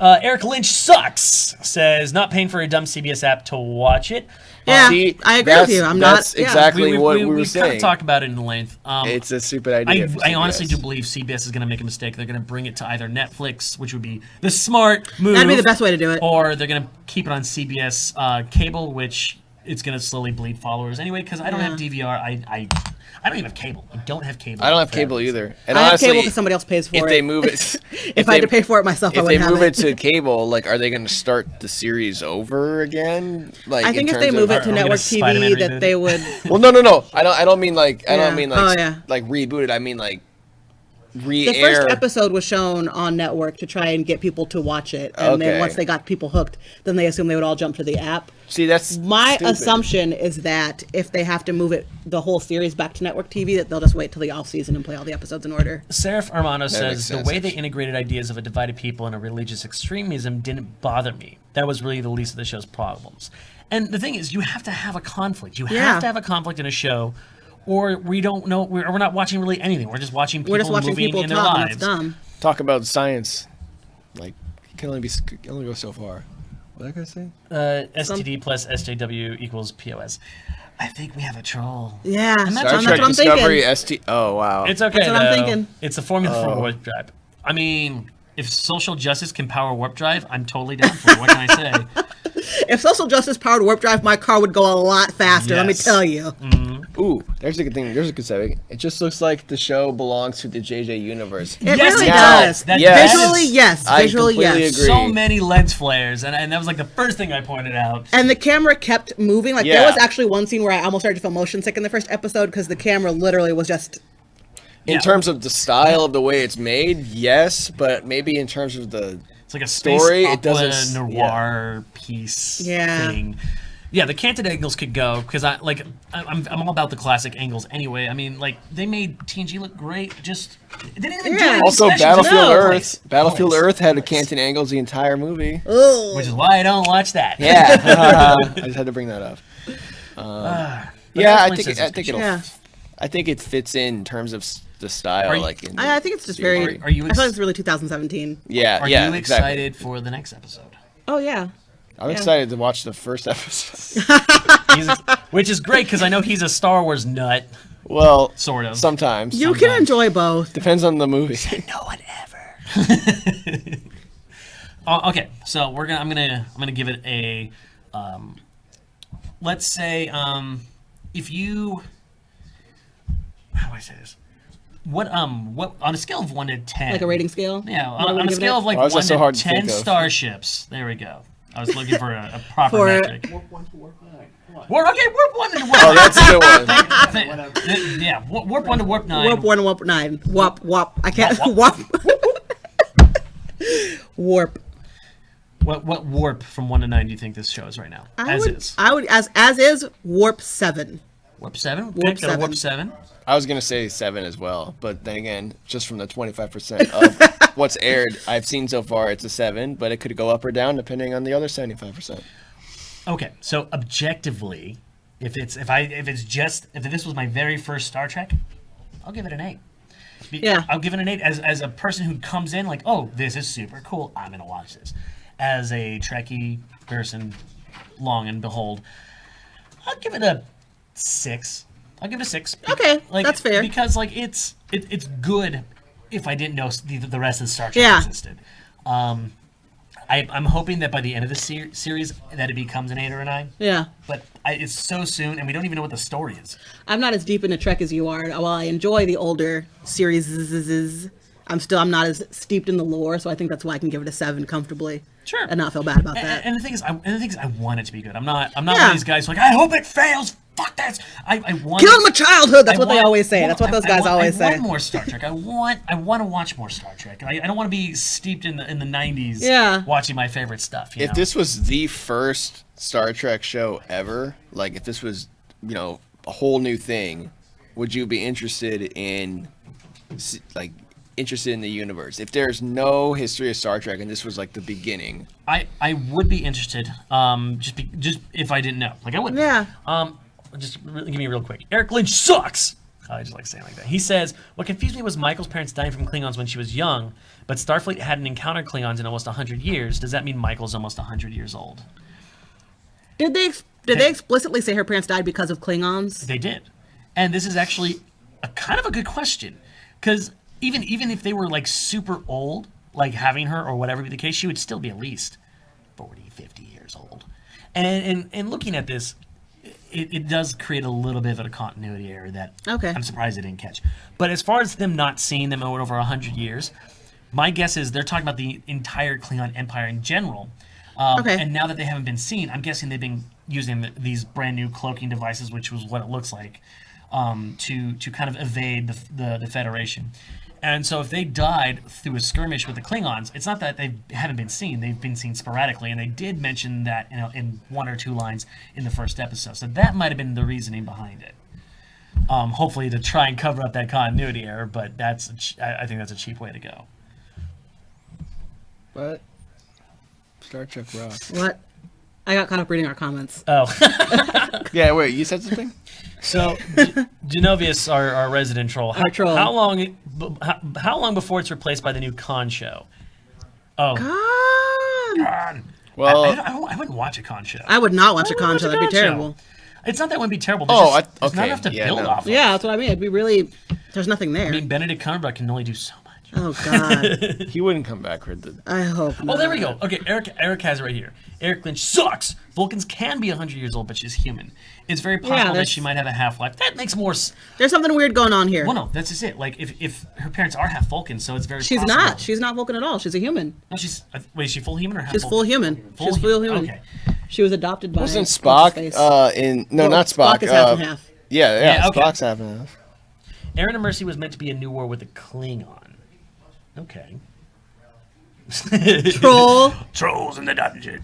Eric Lynch sucks. Says not paying for a dumb CBS app to watch it. Yeah, See, I agree with that's- you. I'm that's not. Yeah. exactly what we were kind saying. of talked about it in length. It's a stupid idea. for I honestly CBS. do believe CBS is going to make a mistake. They're going to bring it to either Netflix, which would be the smart move. That'd be the best way to do it. Or they're going to keep it on CBS cable, which it's going to slowly bleed followers anyway. Because I don't have DVR. I don't even have cable. I don't have cable. I don't have for cable that reason. either. And I have honestly, cable because somebody else pays for if it. they move it, if I had to pay for it myself, I if they wouldn't move have it to cable, like, are they going to start the series over again? Like, I think in if they terms move of- it to Are we gonna network Spider-Man TV, that reboot they it? would. Well, no. I don't mean like. I Yeah. don't mean Oh, like. yeah. Like reboot it. I mean like. Re-air. The first episode was shown on network to try and get people to watch it, and then Okay. once they got people hooked, then they assumed they would all jump to the app. See, that's My stupid. assumption is that if they have to move it, the whole series back to network TV, that they'll just wait till the off season and play all the episodes in order. Seraph Armano makes says the sense, way they actually. integrated ideas of a divided people and a religious extremism didn't bother me. That was really the least of the show's problems. And the thing is, you have to have a conflict. You Yeah. have to have a conflict in a show, or we don't know. We're not watching really anything. We're just watching people We're just watching moving people in their talk, and lives. that's dumb. Talk about science. Like, you can only go so far. What did I say? STD plus SJW equals POS. I think we have a troll. Yeah, And that's Star on- Trek what I'm Discovery thinking. ST. Oh wow. It's okay. That's what I'm though. thinking. It's a formula for warp drive. I mean, if social justice can power warp drive, I'm totally down for it. What can I say? If social justice powered warp drive, my car would go a lot faster. Let me Yes. tell you. Ooh, there's a good thing. There's a good setting. It just looks like the show belongs to the JJ universe. It Yes, really it does. does. Yes. Visually, yes. I Visually, completely yes. agree. So many lens flares, and that was like the first thing I pointed out. And the camera kept moving. Like Yeah. there was actually one scene where I almost started to feel motion sick in the first episode because the camera literally was just. In Yeah. terms of the style of the way it's made, yes, but maybe in terms of the It's like a space story, it opera doesn't- noir piece Yeah. thing. Yeah, the canted angles could go because I'm all about the classic angles anyway. I mean, like they made TNG look great. Just it didn't even do Yeah. anything Also, special. Battlefield No. Earth. Place. Battlefield Place. Earth had a Canton angles the entire movie. Ugh. Which is why I don't watch that. Yeah, I just had to bring that up. But Yeah, I Netflix think says I it's think good. it'll. Yeah. I think it fits in terms of the style. Are you- Like, in I think it's just very. series. Are you I feel like it's really 2017. Yeah, Are yeah, you exactly. excited for the next episode? Oh yeah. I'm excited to watch the first episode. Which is great because I know he's a Star Wars nut. Well, Sort of. Sometimes. You can enjoy both. Depends on the movie. No one ever. Okay, so I'm gonna give it a let's say if you how do I say this? What on a scale of 1 to 10? Like a rating scale. Yeah, What are we on a giving scale it? of like Why was 1 that so to hard to 10 think of? starships. There we go. I was looking for a proper For- metric. Warp 1 to Warp 9. Come on. Warp 1 and warp. Oh, that's a good one. Yeah, warp 1 to warp 9. Warp 1 and warp 9. Warp. I can't. Warp. Warp. What warp from 1 to 9 do you think this show is right now? As is. I would as is warp 7. Warp 7? Warp Okay, got a warp 7. 7. I was gonna say 7 as well, but then again, just from the 25% of what's aired I've seen so far, it's a 7. But it could go up or down depending on the other 75%. Okay, so objectively, if this was my very first Star Trek, I'll give it an 8. Yeah. I'll give it an 8 as a person who comes in like, oh, this is super cool. I'm gonna watch this. As a Trekkie person, long and behold, I'll give it a 6. I'll give it a 6. Okay, that's fair. Because like it's good. If I didn't know the rest of Star Trek Yeah. existed, I'm hoping that by the end of the series that it becomes an 8 or a 9. Yeah. But it's so soon, and we don't even know what the story is. I'm not as deep into Trek as you are. While I enjoy the older series, I'm not as steeped in the lore, so I think that's why I can give it a 7 comfortably. Sure. And not feel bad about that. And the thing is, I want it to be good. I'm not one of these guys who I hope it fails. Fuck this. I want Kill my childhood. That's what they always say. That's what those guys always say. I want more Star Trek. I want to watch more Star Trek. I don't want to be steeped in the 90s. Yeah. Watching my favorite stuff. If this was the first Star Trek show ever, like if this was, a whole new thing, would you be interested in the universe? If there's no history of Star Trek and this was like the beginning, I would be interested. Just if I didn't know, like I would. Yeah. Just give me real quick. Eric Lynch sucks. I just like saying like that. He says, "What confused me was Michael's parents dying from Klingons when she was young, but Starfleet hadn't encountered Klingons in almost 100 years. Does that mean Michael's almost 100 years old?" Did they explicitly say her parents died because of Klingons? They did, and this is actually a kind of a good question, because even if they were like super old, like having her or whatever be the case, she would still be at least 40, 50 years old. And looking at this, it does create a little bit of a continuity error that I'm surprised I didn't catch. But as far as them not seeing them over 100 years, my guess is they're talking about the entire Klingon Empire in general. And now that they haven't been seen, I'm guessing they've been using these brand new cloaking devices, which was what it looks like, to kind of evade the Federation. And so if they died through a skirmish with the Klingons, it's not that they haven't been seen. They've been seen sporadically, and they did mention that in 1 or 2 lines in the first episode. So that might have been the reasoning behind it. Hopefully to try and cover up that continuity error, but I think that's a cheap way to go. What? Star Trek rocks. What? I got caught up reading our comments. Oh. Yeah, wait, you said something? So, Genovius, our resident troll. Troll. How long before it's replaced by the new Khan show? Oh, Khan. Well, I wouldn't watch a Khan show. I would not watch a Khan show. That'd be terrible. It's not that it would be terrible. Oh, there's not enough to build off of. Yeah, that's what I mean. It'd be really. There's nothing there. I mean, Benedict Cumberbatch can only do so much. Oh God. he wouldn't come back for the. I hope not. Oh, there we go. Okay, Eric has it right here. Eric Lynch sucks. Vulcans can be 100 years old, but she's human. It's very possible that she might have a half-life. That makes more. There's something weird going on here. Well, no, that's just it. Like if her parents are half Vulcan, so it's very. She's possible. not. She's not Vulcan at all. She's a human. No, wait, is she full human or half? She's Vulcan? full human. She's full human. Okay. She was adopted by. Wasn't Spock not Spock. Spock is half and half. Yeah, okay. Spock's half and half. Aaron and Mercy was meant to be a new war with the Klingon. Okay. Troll. Trolls in the dungeon.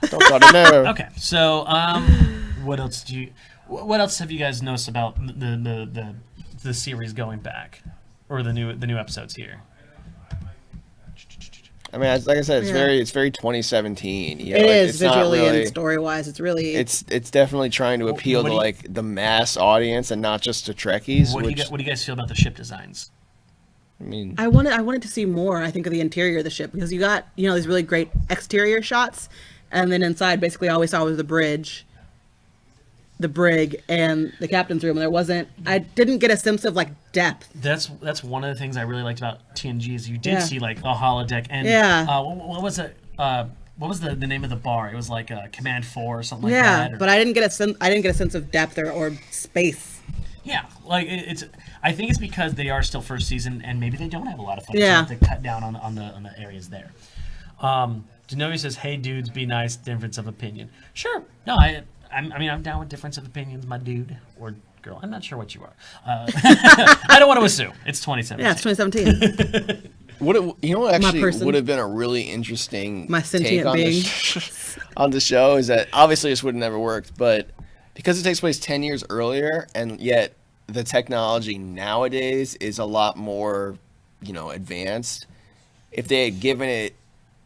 Don't fucking know. Okay, so what else have you guys noticed about the series going back, or the new episodes here? I mean, like I said, it's very 2017. It is visually and story wise. It's really. It's definitely trying to appeal to like the mass audience and not just to Trekkies. What do you guys feel about the ship designs? I mean, I wanted to see more. I think of the interior of the ship, because you got these really great exterior shots, and then inside basically all we saw was the bridge, the brig, and the captain's room. And I didn't get a sense of like depth. That's one of the things I really liked about TNG is you did see like a holodeck and what was it? What was the name of the bar? It was like Command 4 or something like that. But I didn't get a sense of depth or space. Yeah, like I think it's because they are still first season and maybe they don't have a lot of fun. So they have to cut down on the areas there. Genovi says, "Hey dudes, be nice. Difference of opinion." Sure. No, I'm down with difference of opinions, my dude or girl. I'm not sure what you are. I don't want to assume. It's 2017. Yeah, it's 2017. What actually would have been a really interesting take on being on the show is that obviously this would have never worked, but because it takes place 10 years earlier, and yet the technology nowadays is a lot more, advanced. If they had given it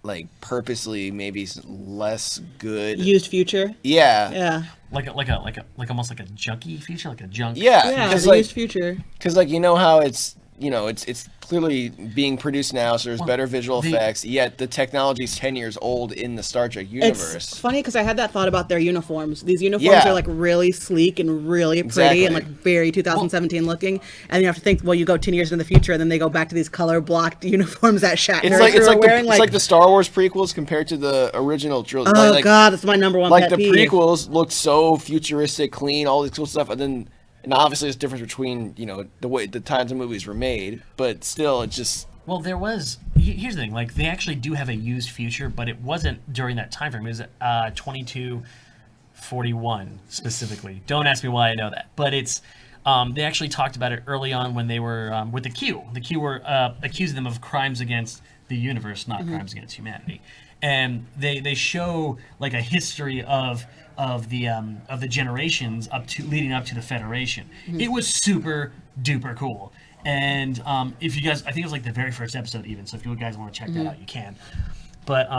like purposely maybe less good used future. Yeah. Like almost like a junky future, like a junk. Yeah. Because like, used future. Because how it's it's clearly being produced now, so there's better visual effects. Yet the technology's 10 years old in the Star Trek universe. It's funny because I had that thought about their uniforms. These uniforms are like really sleek and really pretty and like very 2017 looking. And you have to think, well, you go 10 years into the future, and then they go back to these color blocked uniforms that Shatner it's like the Star Wars prequels compared to the original trilogy. Oh God, that's my number one like pet the peeve. prequels looked so futuristic, clean, all this cool stuff, and obviously there's a difference between the way the times the movies were made, but still it's just. Well, there was. Here's the thing: like they actually do have a used future, but it wasn't during that time frame. It was 2241 specifically. Don't ask me why I know that, but it's. They actually talked about it early on when they were with the Q. The Q were accusing them of crimes against the universe, not crimes against humanity, and they show like a history of the generations leading up to the Federation. It was super duper cool. And if you guys, I think it was like the very first episode even, so if you guys want to check that out, you can. But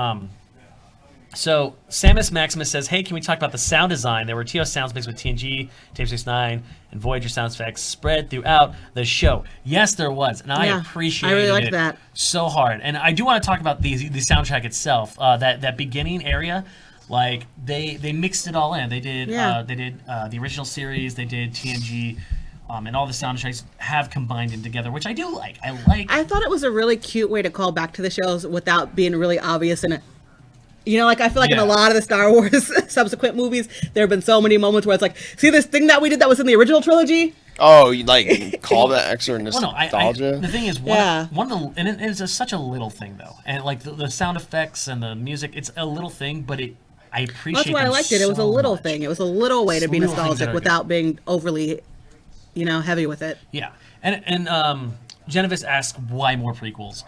so Samus Maximus says, hey, can we talk about the sound design? There were TOS sounds mixed with TNG, Tape 69, and Voyager sound effects spread throughout the show. Yes, there was, and I appreciated I really liked it that so hard. And I do want to talk about the soundtrack itself. That beginning area, like they mixed it all in. They did the original series, they did TNG. And all the soundtracks have combined in together, which I do like. I thought it was a really cute way to call back to the shows without being really obvious in it. Like I feel like in a lot of the Star Wars subsequent movies, there have been so many moments where it's like, see this thing that we did that was in the original trilogy? Oh, you like call that extra nostalgia? The thing is, one of the, and it's such a little thing though, and like the sound effects and the music, it's a little thing, but I appreciate. That's why I liked it. It was a little thing. It was a little way to be nostalgic without being overly. Heavy with it. Yeah, and Genevieve asks why more prequels.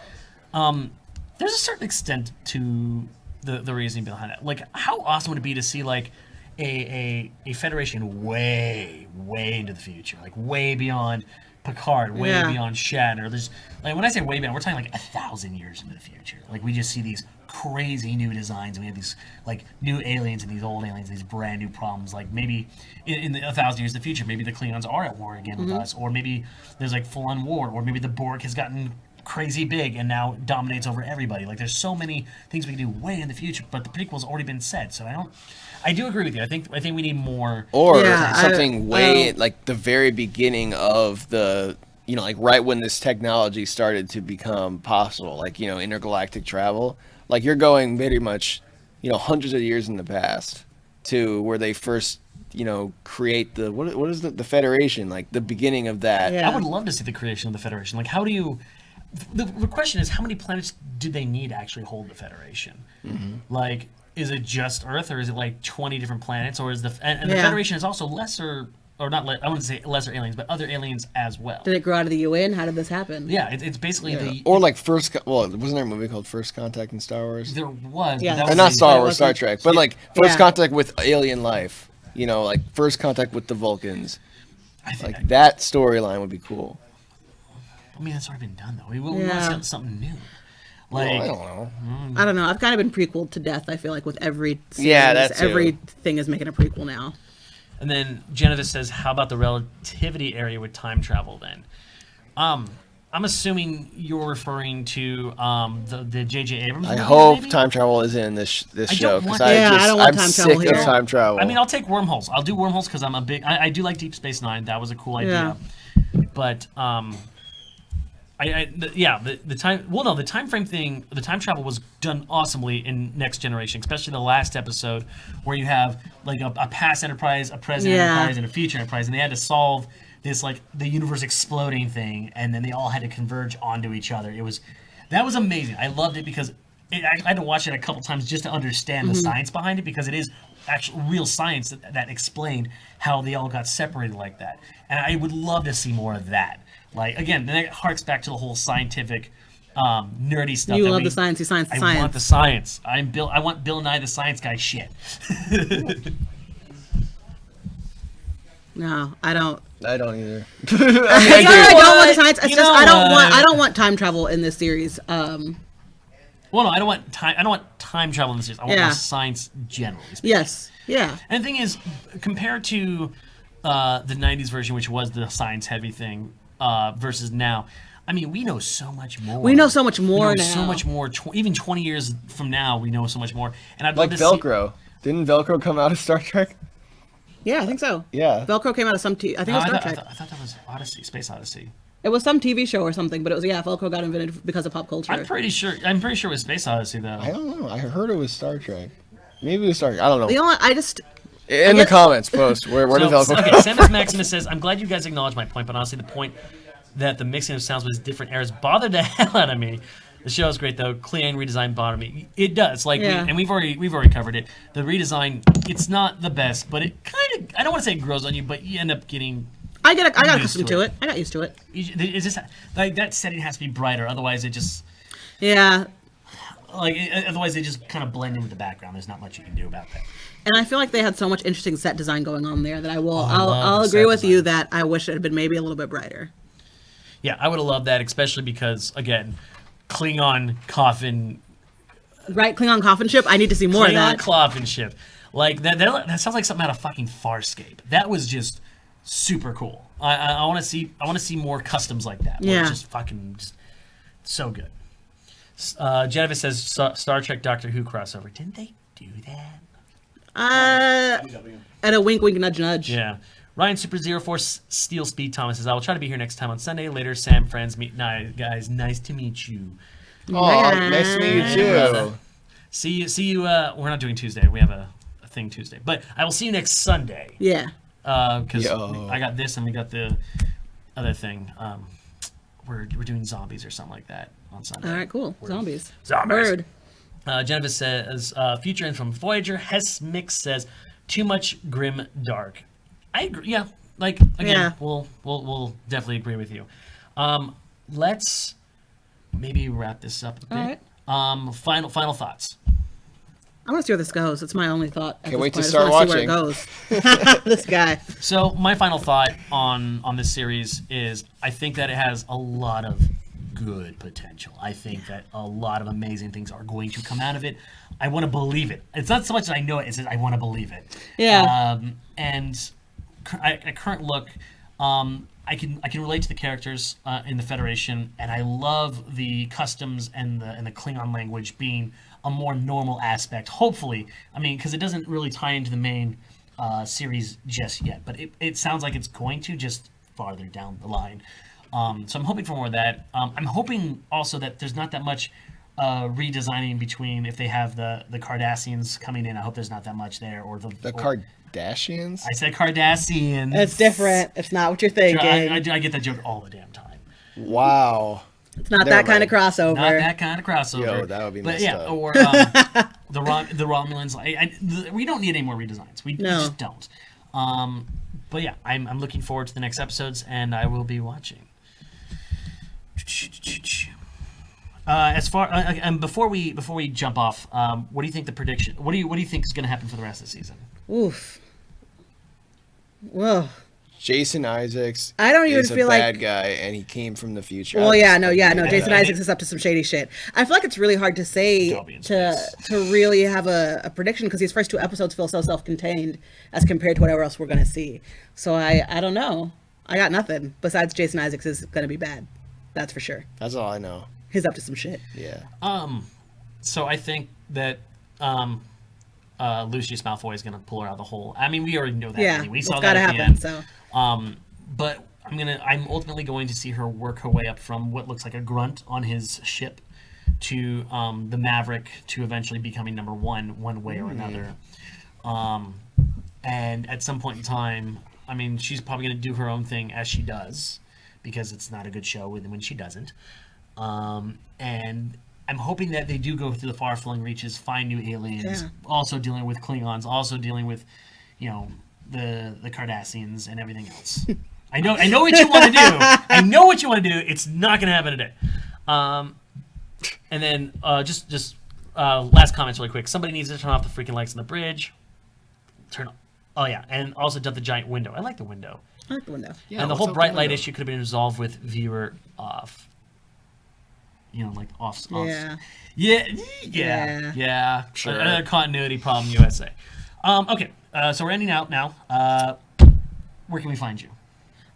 There's a certain extent to the reasoning behind it. Like, how awesome would it be to see like a Federation way into the future, like way beyond Picard, way beyond Shatner. There's like when I say way beyond, we're talking like 1,000 years into the future. Like we just see these crazy new designs, and we have these like new aliens and these old aliens, these brand new problems. Like maybe in 1,000 years in the future, maybe the Klingons are at war again with us, or maybe there's like full-on war, or maybe the Borg has gotten crazy big and now dominates over everybody. Like there's so many things we can do way in the future, but the prequel's already been said, so I do agree with you. I think we need more, or something like the very beginning of the like right when this technology started to become possible, like intergalactic travel. Like you're going very much, hundreds of years in the past to where they first, create the what is the Federation, like the beginning of that. Yeah. I would love to see the creation of the Federation. Like how do you? The question is, how many planets do they need to actually hold the Federation? Mm-hmm. Like, is it just Earth, or is it like 20 different planets, or is the Federation is also lesser? Or not, I wouldn't say lesser aliens, but other aliens as well. Did it grow out of the UN? How did this happen? Yeah, it's basically Or like wasn't there a movie called First Contact in Star Wars? There was. Yeah. But that not Star Wars, Star Trek. But like First Contact with alien life. Like First Contact with the Vulcans. I think like that storyline would be cool. I mean, that's already been done, though. We want to see something new. Like, I don't know. I don't know. I've kind of been prequeled to death, I feel like, with every series. Yeah, that's everything is making a prequel now. And then Genevieve says, how about the relativity area with time travel then? I'm assuming you're referring to the J.J. Abrams movie, I hope maybe? time travel is in this show, because I don't want I'm time sick travel of here. time travel. I mean, I'll take wormholes. I'll do wormholes because I do like Deep Space Nine. That was a cool idea. But the time frame thing, the time travel was done awesomely in Next Generation, especially the last episode where you have like a past Enterprise, a present Enterprise, and a future Enterprise, and they had to solve this like the universe exploding thing, and then they all had to converge onto each other. That was amazing. I loved it because I had to watch it a couple times just to understand the science behind it, because it is actual real science that explained how they all got separated like that. And I would love to see more of that. Like, again, that harks back to the whole scientific, nerdy stuff. You love the science. I want the science. I want Bill Nye the Science Guy shit. No, I don't. I don't either. I don't want science. It's just I don't want time travel in this series. Well, no, I don't want time travel in this series. I want more science generally speaking. Yes. Yeah. And the thing is, compared to the '90s version, which was the science heavy thing, versus now, I mean, we know so much more. We know so much more we know now. So much more. Even 20 years from now, we know so much more. And I'd love Like to Velcro. Didn't Velcro come out of Star Trek? Yeah, I think so. Yeah. Velcro came out of some I think it was Star Trek. I thought that was Odyssey, Space Odyssey. It was some TV show or something, but it was Velcro got invented because of pop culture. I'm pretty sure it was Space Odyssey though. I don't know. I heard it was Star Trek. Maybe it was Star Trek. I don't know. You know what? In the comments, post where did Velcro? Okay, Samus Maximus says, "I'm glad you guys acknowledge my point, but honestly, the point that the mixing of sounds with different eras bothered the hell out of me. The show is great though. Klingon redesign bothered me. It does. We've already covered it. The redesign, it's not the best, but it kind of, I don't want to say it grows on you, but you end up getting. I got accustomed to it. I got used to it. It's just like that setting has to be brighter, otherwise it just. Yeah. Otherwise they just kind of blend in with the background. There's not much you can do about that. And I feel like they had so much interesting set design going on there that love I'll the agree set with you design. that I wish it had been maybe a little bit brighter. Yeah, I would have loved that, especially because again, Klingon coffin. Right, Klingon coffin ship. I need to see more of Klingon that. coffin ship. Like that sounds like something out of fucking Farscape. That was just super cool. I want to see more customs like that. Where it's Yeah. just fucking just so good. Jennifer says Star Trek Doctor Who crossover. Didn't they do that? At a wink, wink, nudge, nudge. Yeah. Ryan Super 04 Steel Speed Thomas says, I will try to be here next time on Sunday. Later, Sam, friends, guys, nice to meet you. Oh, nice to meet you too. See you. We're not doing Tuesday. We have a thing Tuesday, but I will see you next Sunday. Yeah. Because I got this and we got the other thing. We're doing zombies or something like that on Sunday. All right, cool. Zombies. Zombies. Bird. Jennifer says, future in from Voyager. Hess Mix says, too much grim dark. I agree. Yeah, like again, Yeah. we'll definitely agree with you. Let's maybe wrap this up a bit. All right. Final thoughts. I want to see where this goes. It's my only thought. Can't wait to I just start wanna see watching. where it goes. This guy. So my final thought on this series is I think that it has a lot of good potential. I think that a lot of amazing things are going to come out of it. I want to believe it. It's not so much that I know it, it's that I want to believe it. Yeah. And at current look, I can relate to the characters in the Federation, and I love the customs and the Klingon language being a more normal aspect. Hopefully, I mean, because it doesn't really tie into the main series just yet, but it sounds like it's going to just farther down the line. So I'm hoping for more of that. I'm hoping also that there's not that much redesigning between if they have the Cardassians coming in. I hope there's not that much there, or the Kardashians. I said Cardassians. It's different. It's not what you're thinking. I get that joke all the damn time. Wow. It's not Never that kind of mind. crossover. Not that kind of crossover. Yo, that would be but messed yeah, up. or the Romulans. We don't need any more redesigns. We just don't. But yeah, I'm looking forward to the next episodes, and I will be watching. As far and before we jump off, what do you think the prediction? What do you think is going to happen for the rest of the season? Oof. Whoa. Jason Isaacs. I don't even is feel a like- bad guy, and he came from the future. Well, yeah, no. Jason Isaacs is up to some shady shit. I feel like it's really hard to say Dobby in to space. really have a prediction because these first two episodes feel so self-contained as compared to whatever else we're gonna see. So I don't know. I got nothing besides Jason Isaacs is gonna be bad. That's for sure. That's all I know. He's up to some shit. Yeah. So I think that Lucius Malfoy is going to pull her out of the hole. I mean, we already know that. Yeah, We it's saw that gotta at happen. the end. So But I'm ultimately going to see her work her way up from what looks like a grunt on his ship to the Maverick to eventually becoming number one way or another. And at some point in time, I mean, she's probably going to do her own thing as she does, because it's not a good show when she doesn't. And I'm hoping that they do go through the far-flung reaches, find new aliens, Yeah. also dealing with Klingons, also dealing with, the Cardassians and everything else. I know what you want to do. I know what you want to do. It's not going to happen today. And then just last comments really quick. Somebody needs to turn off the freaking lights on the bridge. Oh yeah, and also dump the giant window. I like the window. I like the window. Yeah, And the what's whole up bright with light window? issue could have been resolved with viewer off. Like off. Yeah. Sure. Another continuity problem, USA. Okay, so we're ending out now. Where can we find you?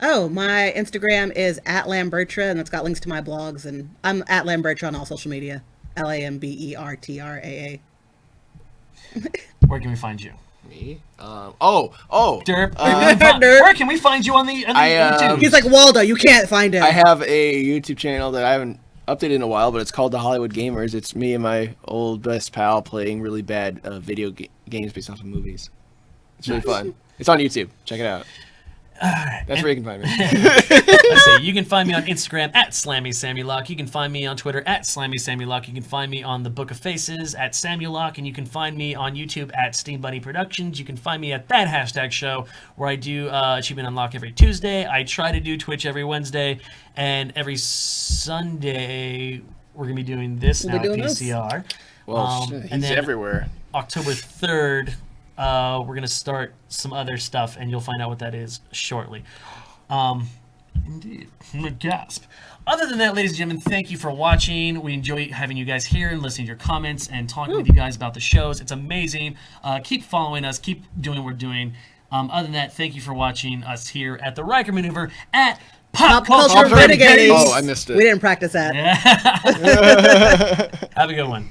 Oh, my Instagram is at Lambertra, and it's got links to my blogs, and I'm at Lambertra on all social media. LAMBERTRAA. Where can we find you? Me? Derp. Derp. Where can we find you on the YouTube? He's like, Waldo, you can't find him. I have a YouTube channel that I haven't updated in a while, but it's called The Hollywood Gamers. It's me and my old best pal playing really bad games based off of movies. It's really fun. It's on YouTube. Check it out. That's where you can find me. Let's see. You can find me on Instagram at SlammySammyLock. You can find me on Twitter at SlammySammyLock. You can find me on the Book of Faces at SamuelLock, and you can find me on YouTube at Steam Bunny Productions. You can find me at that hashtag show where I do Achievement Unlock every Tuesday. I try to do Twitch every Wednesday, and every Sunday we're gonna be doing this now at PCR. Well, and he's then everywhere. October 3rd. We're going to start some other stuff, and you'll find out what that is shortly. Indeed. Gasp. Other than that, ladies and gentlemen, thank you for watching. We enjoy having you guys here and listening to your comments and talking with you guys about the shows. It's amazing. Keep following us. Keep doing what we're doing. Other than that, thank you for watching us here at the Riker Maneuver at Pop Culture Renegades. Oh, I missed it. We didn't practice that. Have a good one.